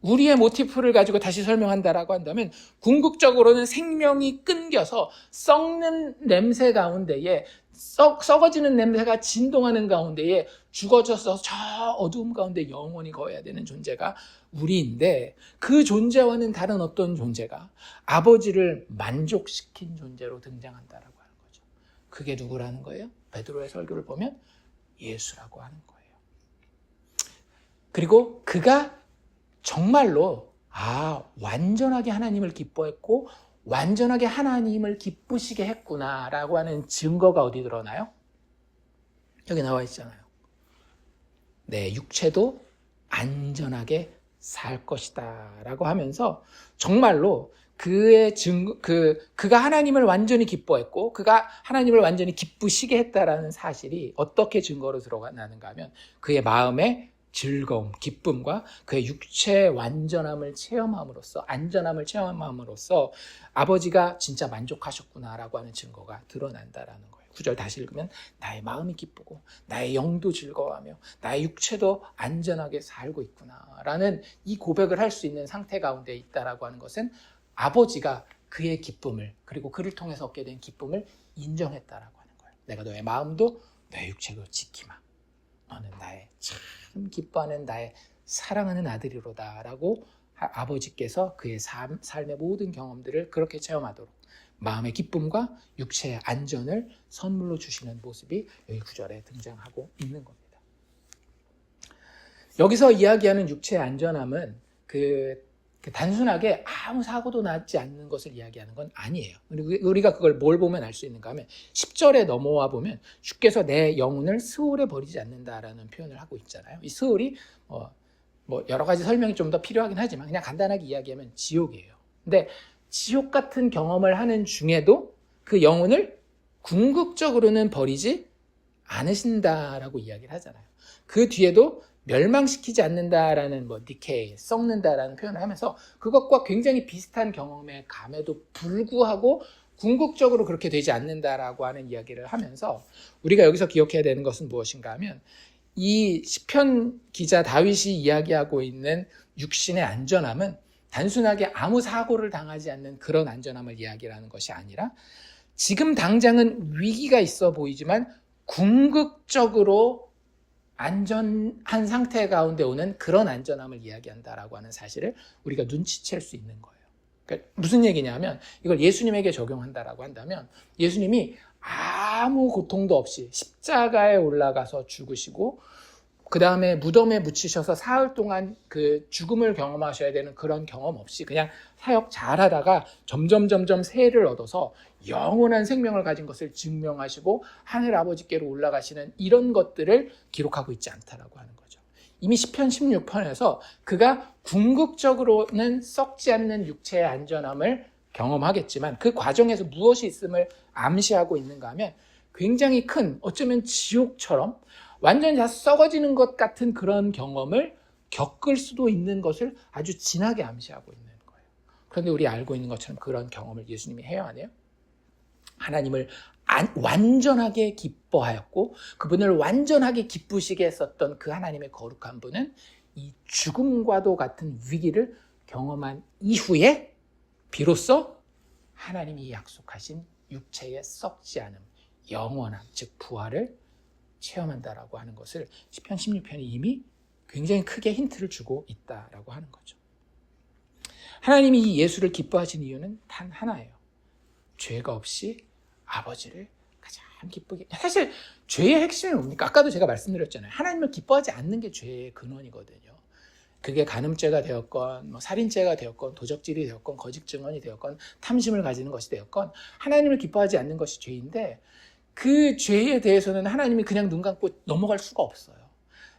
우리의 모티프를 가지고 다시 설명한다라고 한다면 궁극적으로는 생명이 끊겨서 썩는 냄새 가운데에 썩어지는 냄새가 진동하는 가운데에 죽어져서 저 어두움 가운데 영원히 거해야 되는 존재가 우리인데 그 존재와는 다른 어떤 존재가 아버지를 만족시킨 존재로 등장한다라고 하는 거죠. 그게 누구라는 거예요? 베드로의 설교를 보면 예수라고 하는 거예요. 그리고 그가 정말로 완전하게 하나님을 기뻐했고 완전하게 하나님을 기쁘시게 했구나라고 하는 증거가 어디 드러나요? 여기 나와 있잖아요. 내 육체도 안전하게 살 것이다 라고 하면서 정말로 그가 하나님을 완전히 기뻐했고 그가 하나님을 완전히 기쁘시게 했다라는 사실이 어떻게 증거로 드러나는가 하면 그의 마음에 즐거움, 기쁨과 그의 육체의 완전함을 체험함으로써 안전함을 체험함으로써 아버지가 진짜 만족하셨구나라고 하는 증거가 드러난다라는 거예요. 9절 다시 읽으면 나의 마음이 기쁘고 나의 영도 즐거워하며 나의 육체도 안전하게 살고 있구나라는 이 고백을 할 수 있는 상태 가운데 있다라고 하는 것은 아버지가 그의 기쁨을 그리고 그를 통해서 얻게 된 기쁨을 인정했다라고 하는 거예요. 내가 너의 마음도 너의 육체도 지키마. 너는 나의 참 기뻐하는 나의 사랑하는 아들이로다 라고 아버지께서 그의 삶의 모든 경험들을 그렇게 체험하도록 마음의 기쁨과 육체의 안전을 선물로 주시는 모습이 여기 9절에 등장하고 있는 겁니다. 여기서 이야기하는 육체의 안전함은 단순하게 아무 사고도 나지 않는 것을 이야기하는 건 아니에요. 우리가 그걸 뭘 보면 알 수 있는가 하면 10절에 넘어와 보면 주께서 내 영혼을 스올에 버리지 않는다라는 표현을 하고 있잖아요. 이 스올이 여러 가지 설명이 좀 더 필요하긴 하지만 그냥 간단하게 이야기하면 지옥이에요. 근데 지옥 같은 경험을 하는 중에도 그 영혼을 궁극적으로는 버리지 않으신다라고 이야기를 하잖아요. 그 뒤에도 멸망시키지 않는다라는 decay, 썩는다라는 표현을 하면서 그것과 굉장히 비슷한 경험에 감에도 불구하고 궁극적으로 그렇게 되지 않는다라고 하는 이야기를 하면서 우리가 여기서 기억해야 되는 것은 무엇인가 하면 이 시편 기자 다윗이 이야기하고 있는 육신의 안전함은 단순하게 아무 사고를 당하지 않는 그런 안전함을 이야기하는 것이 아니라 지금 당장은 위기가 있어 보이지만 궁극적으로 안전한 상태 가운데 오는 그런 안전함을 이야기한다라고 하는 사실을 우리가 눈치챌 수 있는 거예요. 그러니까 무슨 얘기냐면 이걸 예수님에게 적용한다라고 한다면 예수님이 아무 고통도 없이 십자가에 올라가서 죽으시고 그 다음에 무덤에 묻히셔서 사흘 동안 그 죽음을 경험하셔야 되는 그런 경험 없이 그냥 사역 잘하다가 점점 세를 얻어서 영원한 생명을 가진 것을 증명하시고 하늘 아버지께로 올라가시는 이런 것들을 기록하고 있지 않다라고 하는 거죠. 이미 시편 16편에서 그가 궁극적으로는 썩지 않는 육체의 안전함을 경험하겠지만 그 과정에서 무엇이 있음을 암시하고 있는가 하면 굉장히 큰 어쩌면 지옥처럼 완전히 다 썩어지는 것 같은 그런 경험을 겪을 수도 있는 것을 아주 진하게 암시하고 있는 거예요. 그런데 우리 알고 있는 것처럼 그런 경험을 예수님이 해야 하네요. 하나님을 완전하게 기뻐하였고 그분을 완전하게 기쁘시게 했었던 그 하나님의 거룩한 분은 이 죽음과도 같은 위기를 경험한 이후에 비로소 하나님이 약속하신 육체의 썩지 않음, 영원함, 즉 부활을 체험한다라고 하는 것을 시편 16편이 이미 굉장히 크게 힌트를 주고 있다라고 하는 거죠. 하나님이 이 예수를 기뻐하신 이유는 단 하나예요. 죄가 없이 아버지를 가장 기쁘게. 사실 죄의 핵심이 뭡니까? 아까도 제가 말씀드렸잖아요. 하나님을 기뻐하지 않는 게 죄의 근원이거든요. 그게 간음죄가 되었건 살인죄가 되었건 도적질이 되었건 거짓 증언이 되었건 탐심을 가지는 것이 되었건 하나님을 기뻐하지 않는 것이 죄인데 그 죄에 대해서는 하나님이 그냥 눈 감고 넘어갈 수가 없어요.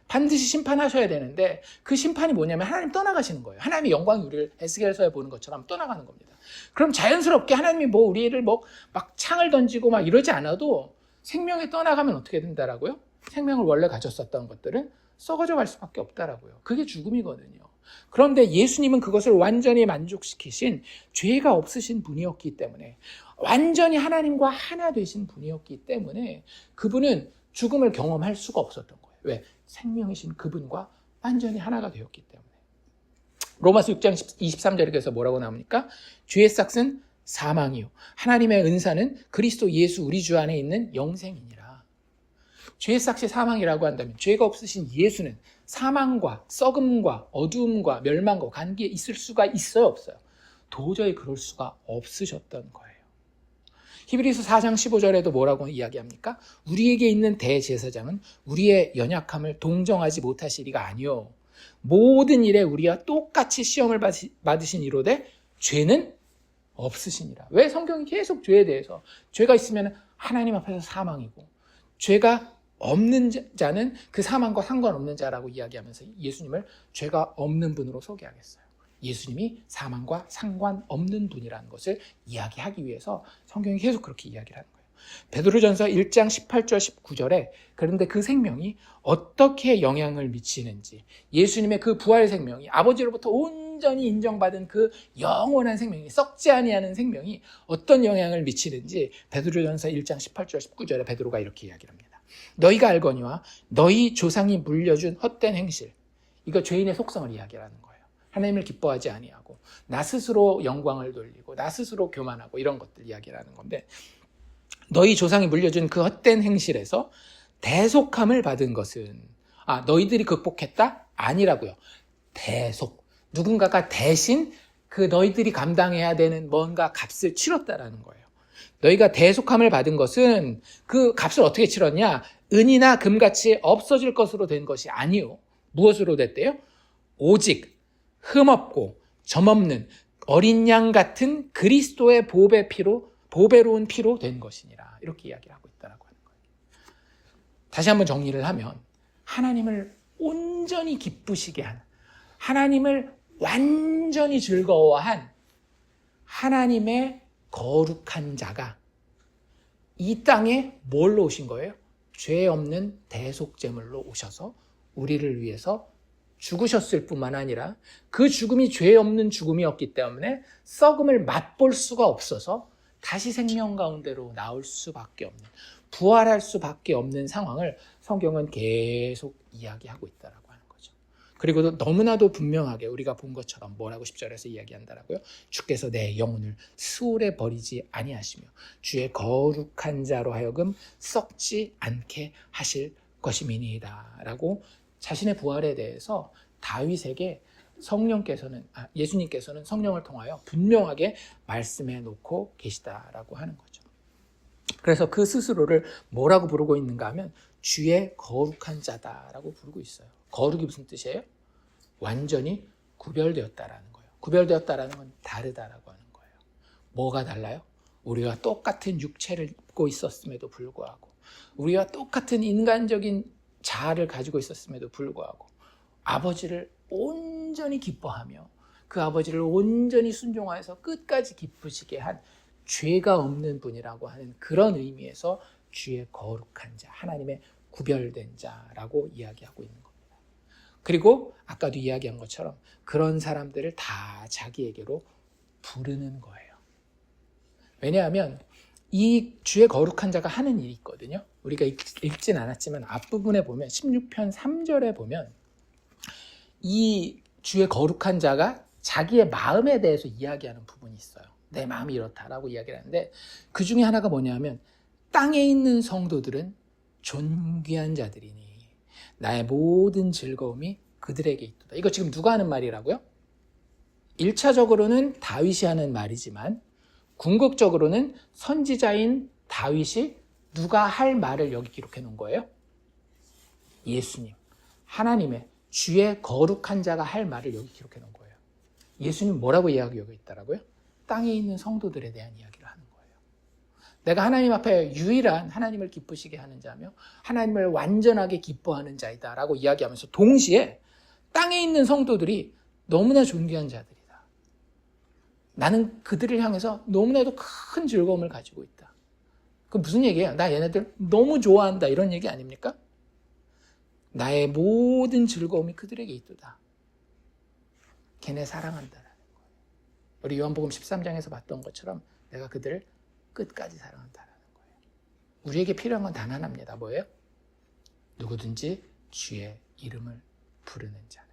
반드시 심판하셔야 되는데 그 심판이 뭐냐면 하나님 떠나가시는 거예요. 하나님의 영광이 우리를 에스겔서에 보는 것처럼 떠나가는 겁니다. 그럼 자연스럽게 하나님이 뭐 우리를 뭐 막 창을 던지고 막 이러지 않아도 생명이 떠나가면 어떻게 된다라고요? 생명을 원래 가졌었던 것들은 썩어져 갈 수밖에 없다라고요. 그게 죽음이거든요. 그런데 예수님은 그것을 완전히 만족시키신 죄가 없으신 분이었기 때문에, 완전히 하나님과 하나 되신 분이었기 때문에 그분은 죽음을 경험할 수가 없었던 거예요. 왜? 생명이신 그분과 완전히 하나가 되었기 때문에. 로마서 6장 23절에 그래서 뭐라고 나옵니까? 죄의 삭은 사망이요, 하나님의 은사는 그리스도 예수 우리 주 안에 있는 영생이니라. 죄의 삭이 사망이라고 한다면 죄가 없으신 예수는 사망과 썩음과 어두움과 멸망과 관계에 있을 수가 있어요, 없어요? 도저히 그럴 수가 없으셨던 거예요. 히브리서 4장 15절에도 뭐라고 이야기합니까? 우리에게 있는 대제사장은 우리의 연약함을 동정하지 못하시리가 아니요, 모든 일에 우리와 똑같이 시험을 받으신 이로되 죄는 없으시니라. 왜 성경이 계속 죄에 대해서, 죄가 있으면 하나님 앞에서 사망이고 죄가 없는 자는 그 사망과 상관없는 자라고 이야기하면서 예수님을 죄가 없는 분으로 소개하겠어요. 예수님이 사망과 상관없는 분이라는 것을 이야기하기 위해서 성경이 계속 그렇게 이야기를 하는 거예요. 베드로전서 1장 18절 19절에 그런데 그 생명이 어떻게 영향을 미치는지, 예수님의 그 부활 생명이 아버지로부터 온전히 인정받은 그 영원한 생명이, 썩지 아니하는 생명이 어떤 영향을 미치는지 베드로전서 1장 18절 19절에 베드로가 이렇게 이야기를 합니다. 너희가 알거니와 너희 조상이 물려준 헛된 행실, 이거 죄인의 속성을 이야기하는 거예요. 하나님을 기뻐하지 아니하고 나 스스로 영광을 돌리고 나 스스로 교만하고 이런 것들 이야기를 하는 건데, 너희 조상이 물려준 그 헛된 행실에서 대속함을 받은 것은, 너희들이 극복했다? 아니라고요. 대속, 누군가가 대신 그 너희들이 감당해야 되는 뭔가 값을 치렀다라는 거예요. 너희가 대속함을 받은 것은 그 값을 어떻게 치렀냐? 은이나 금같이 없어질 것으로 된 것이 아니요, 무엇으로 됐대요? 오직 흠없고 점없는 어린 양 같은 그리스도의 보배로운 피로 된 것이니라. 이렇게 이야기를 하고 있다라고 하는 거예요. 다시 한번 정리를 하면, 하나님을 온전히 기쁘시게 한, 하나님을 완전히 즐거워한 하나님의 거룩한 자가 이 땅에 뭘로 오신 거예요? 죄 없는 대속제물로 오셔서 우리를 위해서 죽으셨을 뿐만 아니라 그 죽음이 죄 없는 죽음이었기 때문에 썩음을 맛볼 수가 없어서 다시 생명 가운데로 나올 수밖에 없는, 부활할 수밖에 없는 상황을 성경은 계속 이야기하고 있다라고 하는 거죠. 그리고 너무나도 분명하게 우리가 본 것처럼 뭐라고 10절에서 이야기한다라고요? 주께서 내 영혼을 수월에 버리지 아니하시며 주의 거룩한 자로 하여금 썩지 않게 하실 것임이니이다 라고 자신의 부활에 대해서 다윗에게 예수님께서는 성령을 통하여 분명하게 말씀해 놓고 계시다라고 하는 거죠. 그래서 그 스스로를 뭐라고 부르고 있는가 하면 주의 거룩한 자다라고 부르고 있어요. 거룩이 무슨 뜻이에요? 완전히 구별되었다라는 거예요. 구별되었다라는 건 다르다라고 하는 거예요. 뭐가 달라요? 우리와 똑같은 육체를 입고 있었음에도 불구하고, 우리와 똑같은 인간적인 자아를 가지고 있었음에도 불구하고 아버지를 온전히 기뻐하며 그 아버지를 온전히 순종하여서 끝까지 기쁘시게 한 죄가 없는 분이라고 하는 그런 의미에서 주의 거룩한 자, 하나님의 구별된 자라고 이야기하고 있는 겁니다. 그리고 아까도 이야기한 것처럼 그런 사람들을 다 자기에게로 부르는 거예요. 왜냐하면 이 주의 거룩한 자가 하는 일이 있거든요. 우리가 읽진 않았지만 앞부분에 보면 16편 3절에 보면 이 주의 거룩한 자가 자기의 마음에 대해서 이야기하는 부분이 있어요. 내 마음이 이렇다라고 이야기를 하는데, 그 중에 하나가 뭐냐면 땅에 있는 성도들은 존귀한 자들이니 나의 모든 즐거움이 그들에게 있도다. 이거 지금 누가 하는 말이라고요? 1차적으로는 다윗이 하는 말이지만 궁극적으로는 선지자인 다윗이 누가 할 말을 여기 기록해 놓은 거예요? 예수님, 하나님의 주의 거룩한 자가 할 말을 여기 기록해 놓은 거예요. 예수님 뭐라고 이야기하고 있다라고요? 땅에 있는 성도들에 대한 이야기를 하는 거예요. 내가 하나님 앞에 유일한 하나님을 기쁘시게 하는 자며 하나님을 완전하게 기뻐하는 자이다 라고 이야기하면서 동시에 땅에 있는 성도들이 너무나 존귀한 자들이다. 나는 그들을 향해서 너무나도 큰 즐거움을 가지고 있다. 그 무슨 얘기예요? 나 얘네들 너무 좋아한다 이런 얘기 아닙니까? 나의 모든 즐거움이 그들에게 있도다. 걔네 사랑한다라는 거예요. 우리 요한복음 13장에서 봤던 것처럼 내가 그들을 끝까지 사랑한다라는 거예요. 우리에게 필요한 건 단 하나입니다. 뭐예요? 누구든지 주의 이름을 부르는 자는.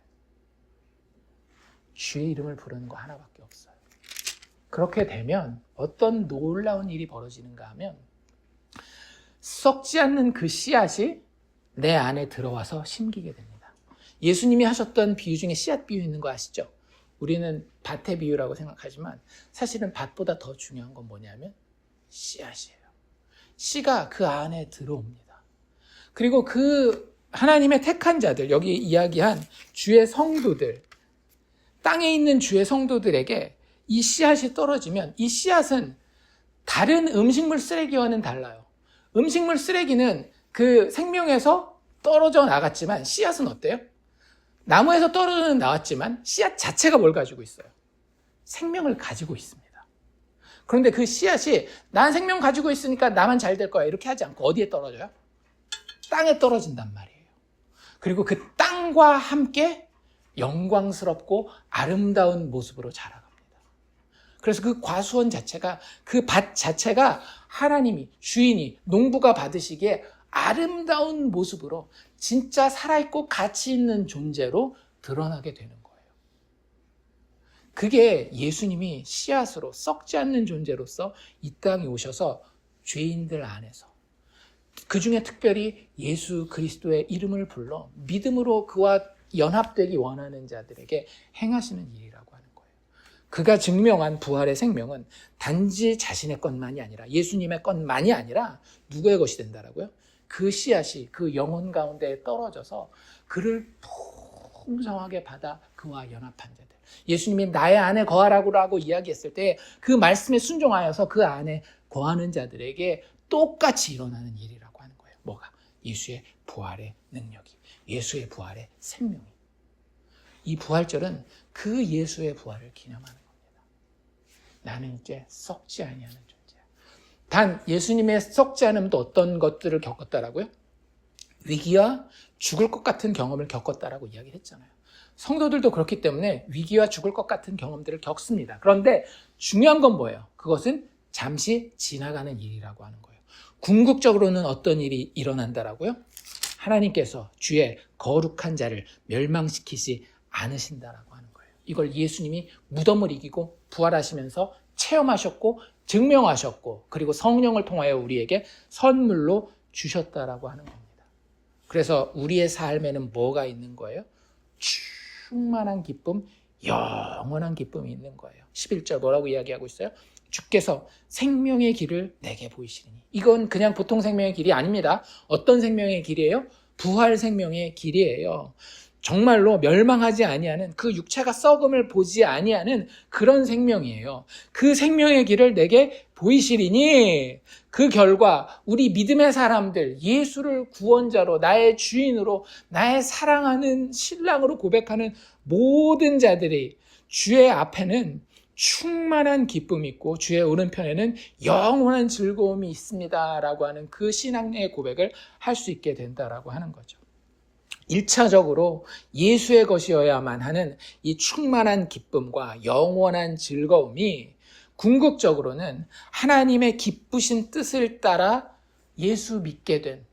주의 이름을 부르는 거 하나밖에 없어요. 그렇게 되면 어떤 놀라운 일이 벌어지는가 하면 썩지 않는 그 씨앗이 내 안에 들어와서 심기게 됩니다. 예수님이 하셨던 비유 중에 씨앗 비유 있는 거 아시죠? 우리는 밭의 비유라고 생각하지만 사실은 밭보다 더 중요한 건 뭐냐면 씨앗이에요. 씨가 그 안에 들어옵니다. 그리고 그 하나님의 택한 자들, 여기 이야기한 주의 성도들, 땅에 있는 주의 성도들에게 이 씨앗이 떨어지면 이 씨앗은 다른 음식물 쓰레기와는 달라요. 음식물 쓰레기는 그 생명에서 떨어져 나갔지만 씨앗은 어때요? 나무에서 떨어져 나왔지만 씨앗 자체가 뭘 가지고 있어요? 생명을 가지고 있습니다. 그런데 그 씨앗이 난 생명 가지고 있으니까 나만 잘 될 거야 이렇게 하지 않고 어디에 떨어져요? 땅에 떨어진단 말이에요. 그리고 그 땅과 함께 영광스럽고 아름다운 모습으로 자라갑니다. 그래서 그 과수원 자체가, 그 밭 자체가 하나님이, 주인이, 농부가 받으시기에 아름다운 모습으로 진짜 살아있고 가치 있는 존재로 드러나게 되는 거예요. 그게 예수님이 씨앗으로 썩지 않는 존재로서 이 땅에 오셔서 죄인들 안에서 그 중에 특별히 예수 그리스도의 이름을 불러 믿음으로 그와 연합되기 원하는 자들에게 행하시는 일이라고 하는 거예요. 그가 증명한 부활의 생명은 단지 자신의 것만이 아니라 예수님의 것만이 아니라 누구의 것이 된다라고요? 그 씨앗이 그 영혼 가운데 떨어져서 그를 풍성하게 받아 그와 연합한 자들. 예수님이 나의 안에 거하라고 이야기했을 때 그 말씀에 순종하여서 그 안에 거하는 자들에게 똑같이 일어나는 일이라고 하는 거예요. 뭐가? 예수의 부활의 능력이, 예수의 부활의 생명이. 이 부활절은 그 예수의 부활을 기념하는 겁니다. 나는 이제 썩지 아니하는 존재야. 단 예수님의 썩지 않으면 또 어떤 것들을 겪었다라고요? 위기와 죽을 것 같은 경험을 겪었다라고 이야기를 했잖아요. 성도들도 그렇기 때문에 위기와 죽을 것 같은 경험들을 겪습니다. 그런데 중요한 건 뭐예요? 그것은 잠시 지나가는 일이라고 하는 거예요. 궁극적으로는 어떤 일이 일어난다라고요? 하나님께서 주의 거룩한 자를 멸망시키지 않으신다라고 하는 거예요. 이걸 예수님이 무덤을 이기고 부활하시면서 체험하셨고 증명하셨고 그리고 성령을 통하여 우리에게 선물로 주셨다라고 하는 겁니다. 그래서 우리의 삶에는 뭐가 있는 거예요? 충만한 기쁨, 영원한 기쁨이 있는 거예요. 11절 뭐라고 이야기하고 있어요? 주께서 생명의 길을 내게 보이시리니. 이건 그냥 보통 생명의 길이 아닙니다. 어떤 생명의 길이에요? 부활 생명의 길이에요. 정말로 멸망하지 아니하는, 그 육체가 썩음을 보지 아니하는 그런 생명이에요. 그 생명의 길을 내게 보이시리니 그 결과 우리 믿음의 사람들, 예수를 구원자로, 나의 주인으로, 나의 사랑하는 신랑으로 고백하는 모든 자들이 주의 앞에는 충만한 기쁨이 있고 주의 오른편에는 영원한 즐거움이 있습니다 라고 하는 그 신앙의 고백을 할 수 있게 된다라고 하는 거죠. 1차적으로 예수의 것이어야만 하는 이 충만한 기쁨과 영원한 즐거움이 궁극적으로는 하나님의 기쁘신 뜻을 따라 예수 믿게 된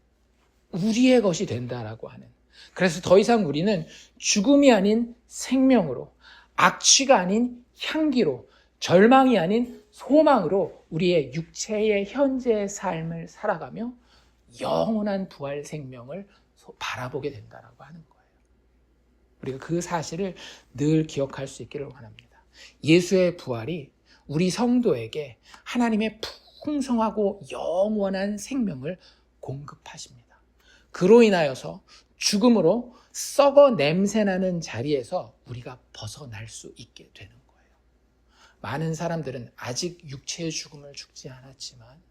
우리의 것이 된다라고 하는. 그래서 더 이상 우리는 죽음이 아닌 생명으로, 악취가 아닌 향기로, 절망이 아닌 소망으로 우리의 육체의 현재의 삶을 살아가며 영원한 부활 생명을 바라보게 된다라고 하는 거예요. 우리가 그 사실을 늘 기억할 수 있기를 원합니다. 예수의 부활이 우리 성도에게 하나님의 풍성하고 영원한 생명을 공급하십니다. 그로 인하여서 죽음으로 썩어 냄새나는 자리에서 우리가 벗어날 수 있게 되는 거예요. 많은 사람들은 아직 육체의 죽음을 죽지 않았지만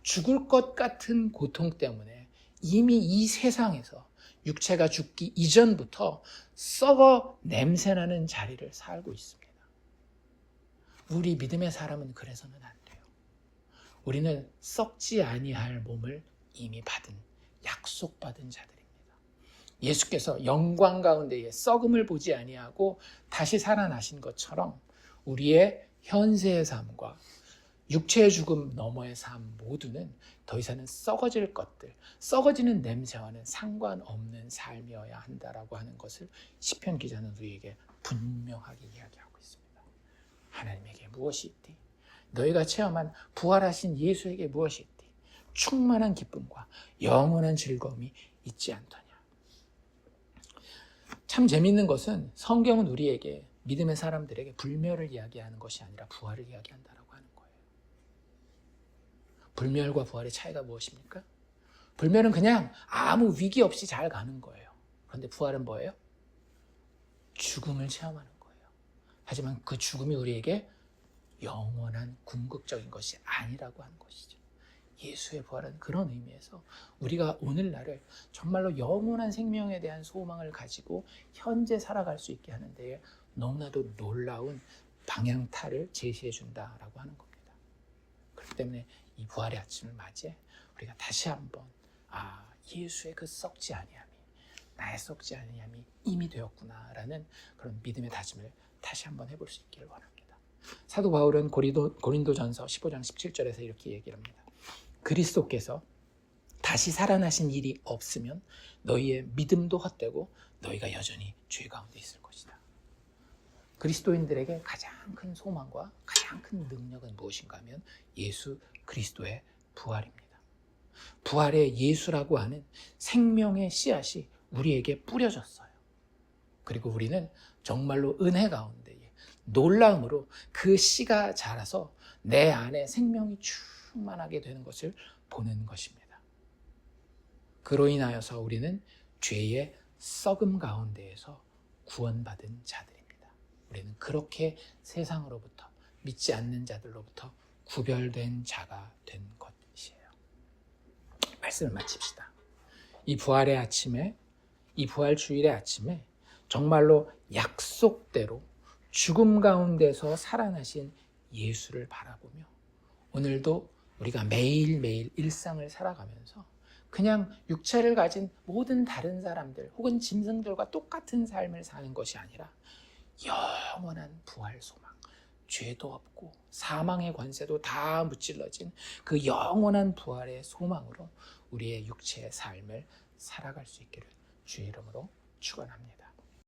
죽을 것 같은 고통 때문에 이미 이 세상에서 육체가 죽기 이전부터 썩어 냄새나는 자리를 살고 있습니다. 우리 믿음의 사람은 그래서는 안 돼요. 우리는 썩지 아니할 몸을 이미 받은, 약속받은 자들입니다. 예수께서 영광 가운데에 썩음을 보지 아니하고 다시 살아나신 것처럼 우리의 현세의 삶과 육체의 죽음 너머의 삶 모두는 더 이상은 썩어질 것들, 썩어지는 냄새와는 상관없는 삶이어야 한다라고 하는 것을 시편 기자는 우리에게 분명하게 이야기하고 있습니다. 하나님에게 무엇이 있디? 너희가 체험한 부활하신 예수에게 무엇이 있디? 충만한 기쁨과 영원한 즐거움이 있지 않더냐. 참 재미있는 것은 성경은 우리에게 믿음의 사람들에게 불멸을 이야기하는 것이 아니라 부활을 이야기한다라고 하는 거예요. 불멸과 부활의 차이가 무엇입니까? 불멸은 그냥 아무 위기 없이 잘 가는 거예요. 그런데 부활은 뭐예요? 죽음을 체험하는 거예요. 하지만 그 죽음이 우리에게 영원한 궁극적인 것이 아니라고 하는 것이죠. 예수의 부활은 그런 의미에서 우리가 오늘날을 정말로 영원한 생명에 대한 소망을 가지고 현재 살아갈 수 있게 하는 데에 너무나도 놀라운 방향타를 제시해 준다라고 하는 겁니다. 그렇기 때문에 이 부활의 아침을 맞이해 우리가 다시 한번 예수의 그 썩지 아니함이, 나의 썩지 아니함이 이미 되었구나라는 그런 믿음의 다짐을 다시 한번 해볼 수 있기를 원합니다. 사도 바울은 고린도전서 15장 17절에서 이렇게 얘기를 합니다. 그리스도께서 다시 살아나신 일이 없으면 너희의 믿음도 헛되고 너희가 여전히 죄 가운데 있을 것이다. 그리스도인들에게 가장 큰 소망과 가장 큰 능력은 무엇인가 하면 예수 그리스도의 부활입니다. 부활의 예수라고 하는 생명의 씨앗이 우리에게 뿌려졌어요. 그리고 우리는 정말로 은혜 가운데에 놀라움으로 그 씨가 자라서 내 안에 생명이 충만하게 되는 것을 보는 것입니다. 그로 인하여서 우리는 죄의 썩음 가운데에서 구원받은 자들입니다. 우리는 그렇게 세상으로부터, 믿지 않는 자들로부터 구별된 자가 된 것이에요. 말씀을 마칩시다. 이 부활의 아침에, 이 부활 주일의 아침에 정말로 약속대로 죽음 가운데서 살아나신 예수를 바라보며 오늘도 우리가 매일매일 일상을 살아가면서 그냥 육체를 가진 모든 다른 사람들 혹은 짐승들과 똑같은 삶을 사는 것이 아니라 영원한 부활 소망, 죄도 없고 사망의 관세도 다 무찔러진 그 영원한 부활의 소망으로 우리의 육체의 삶을 살아갈 수 있기를 주의 이름으로 축원합니다.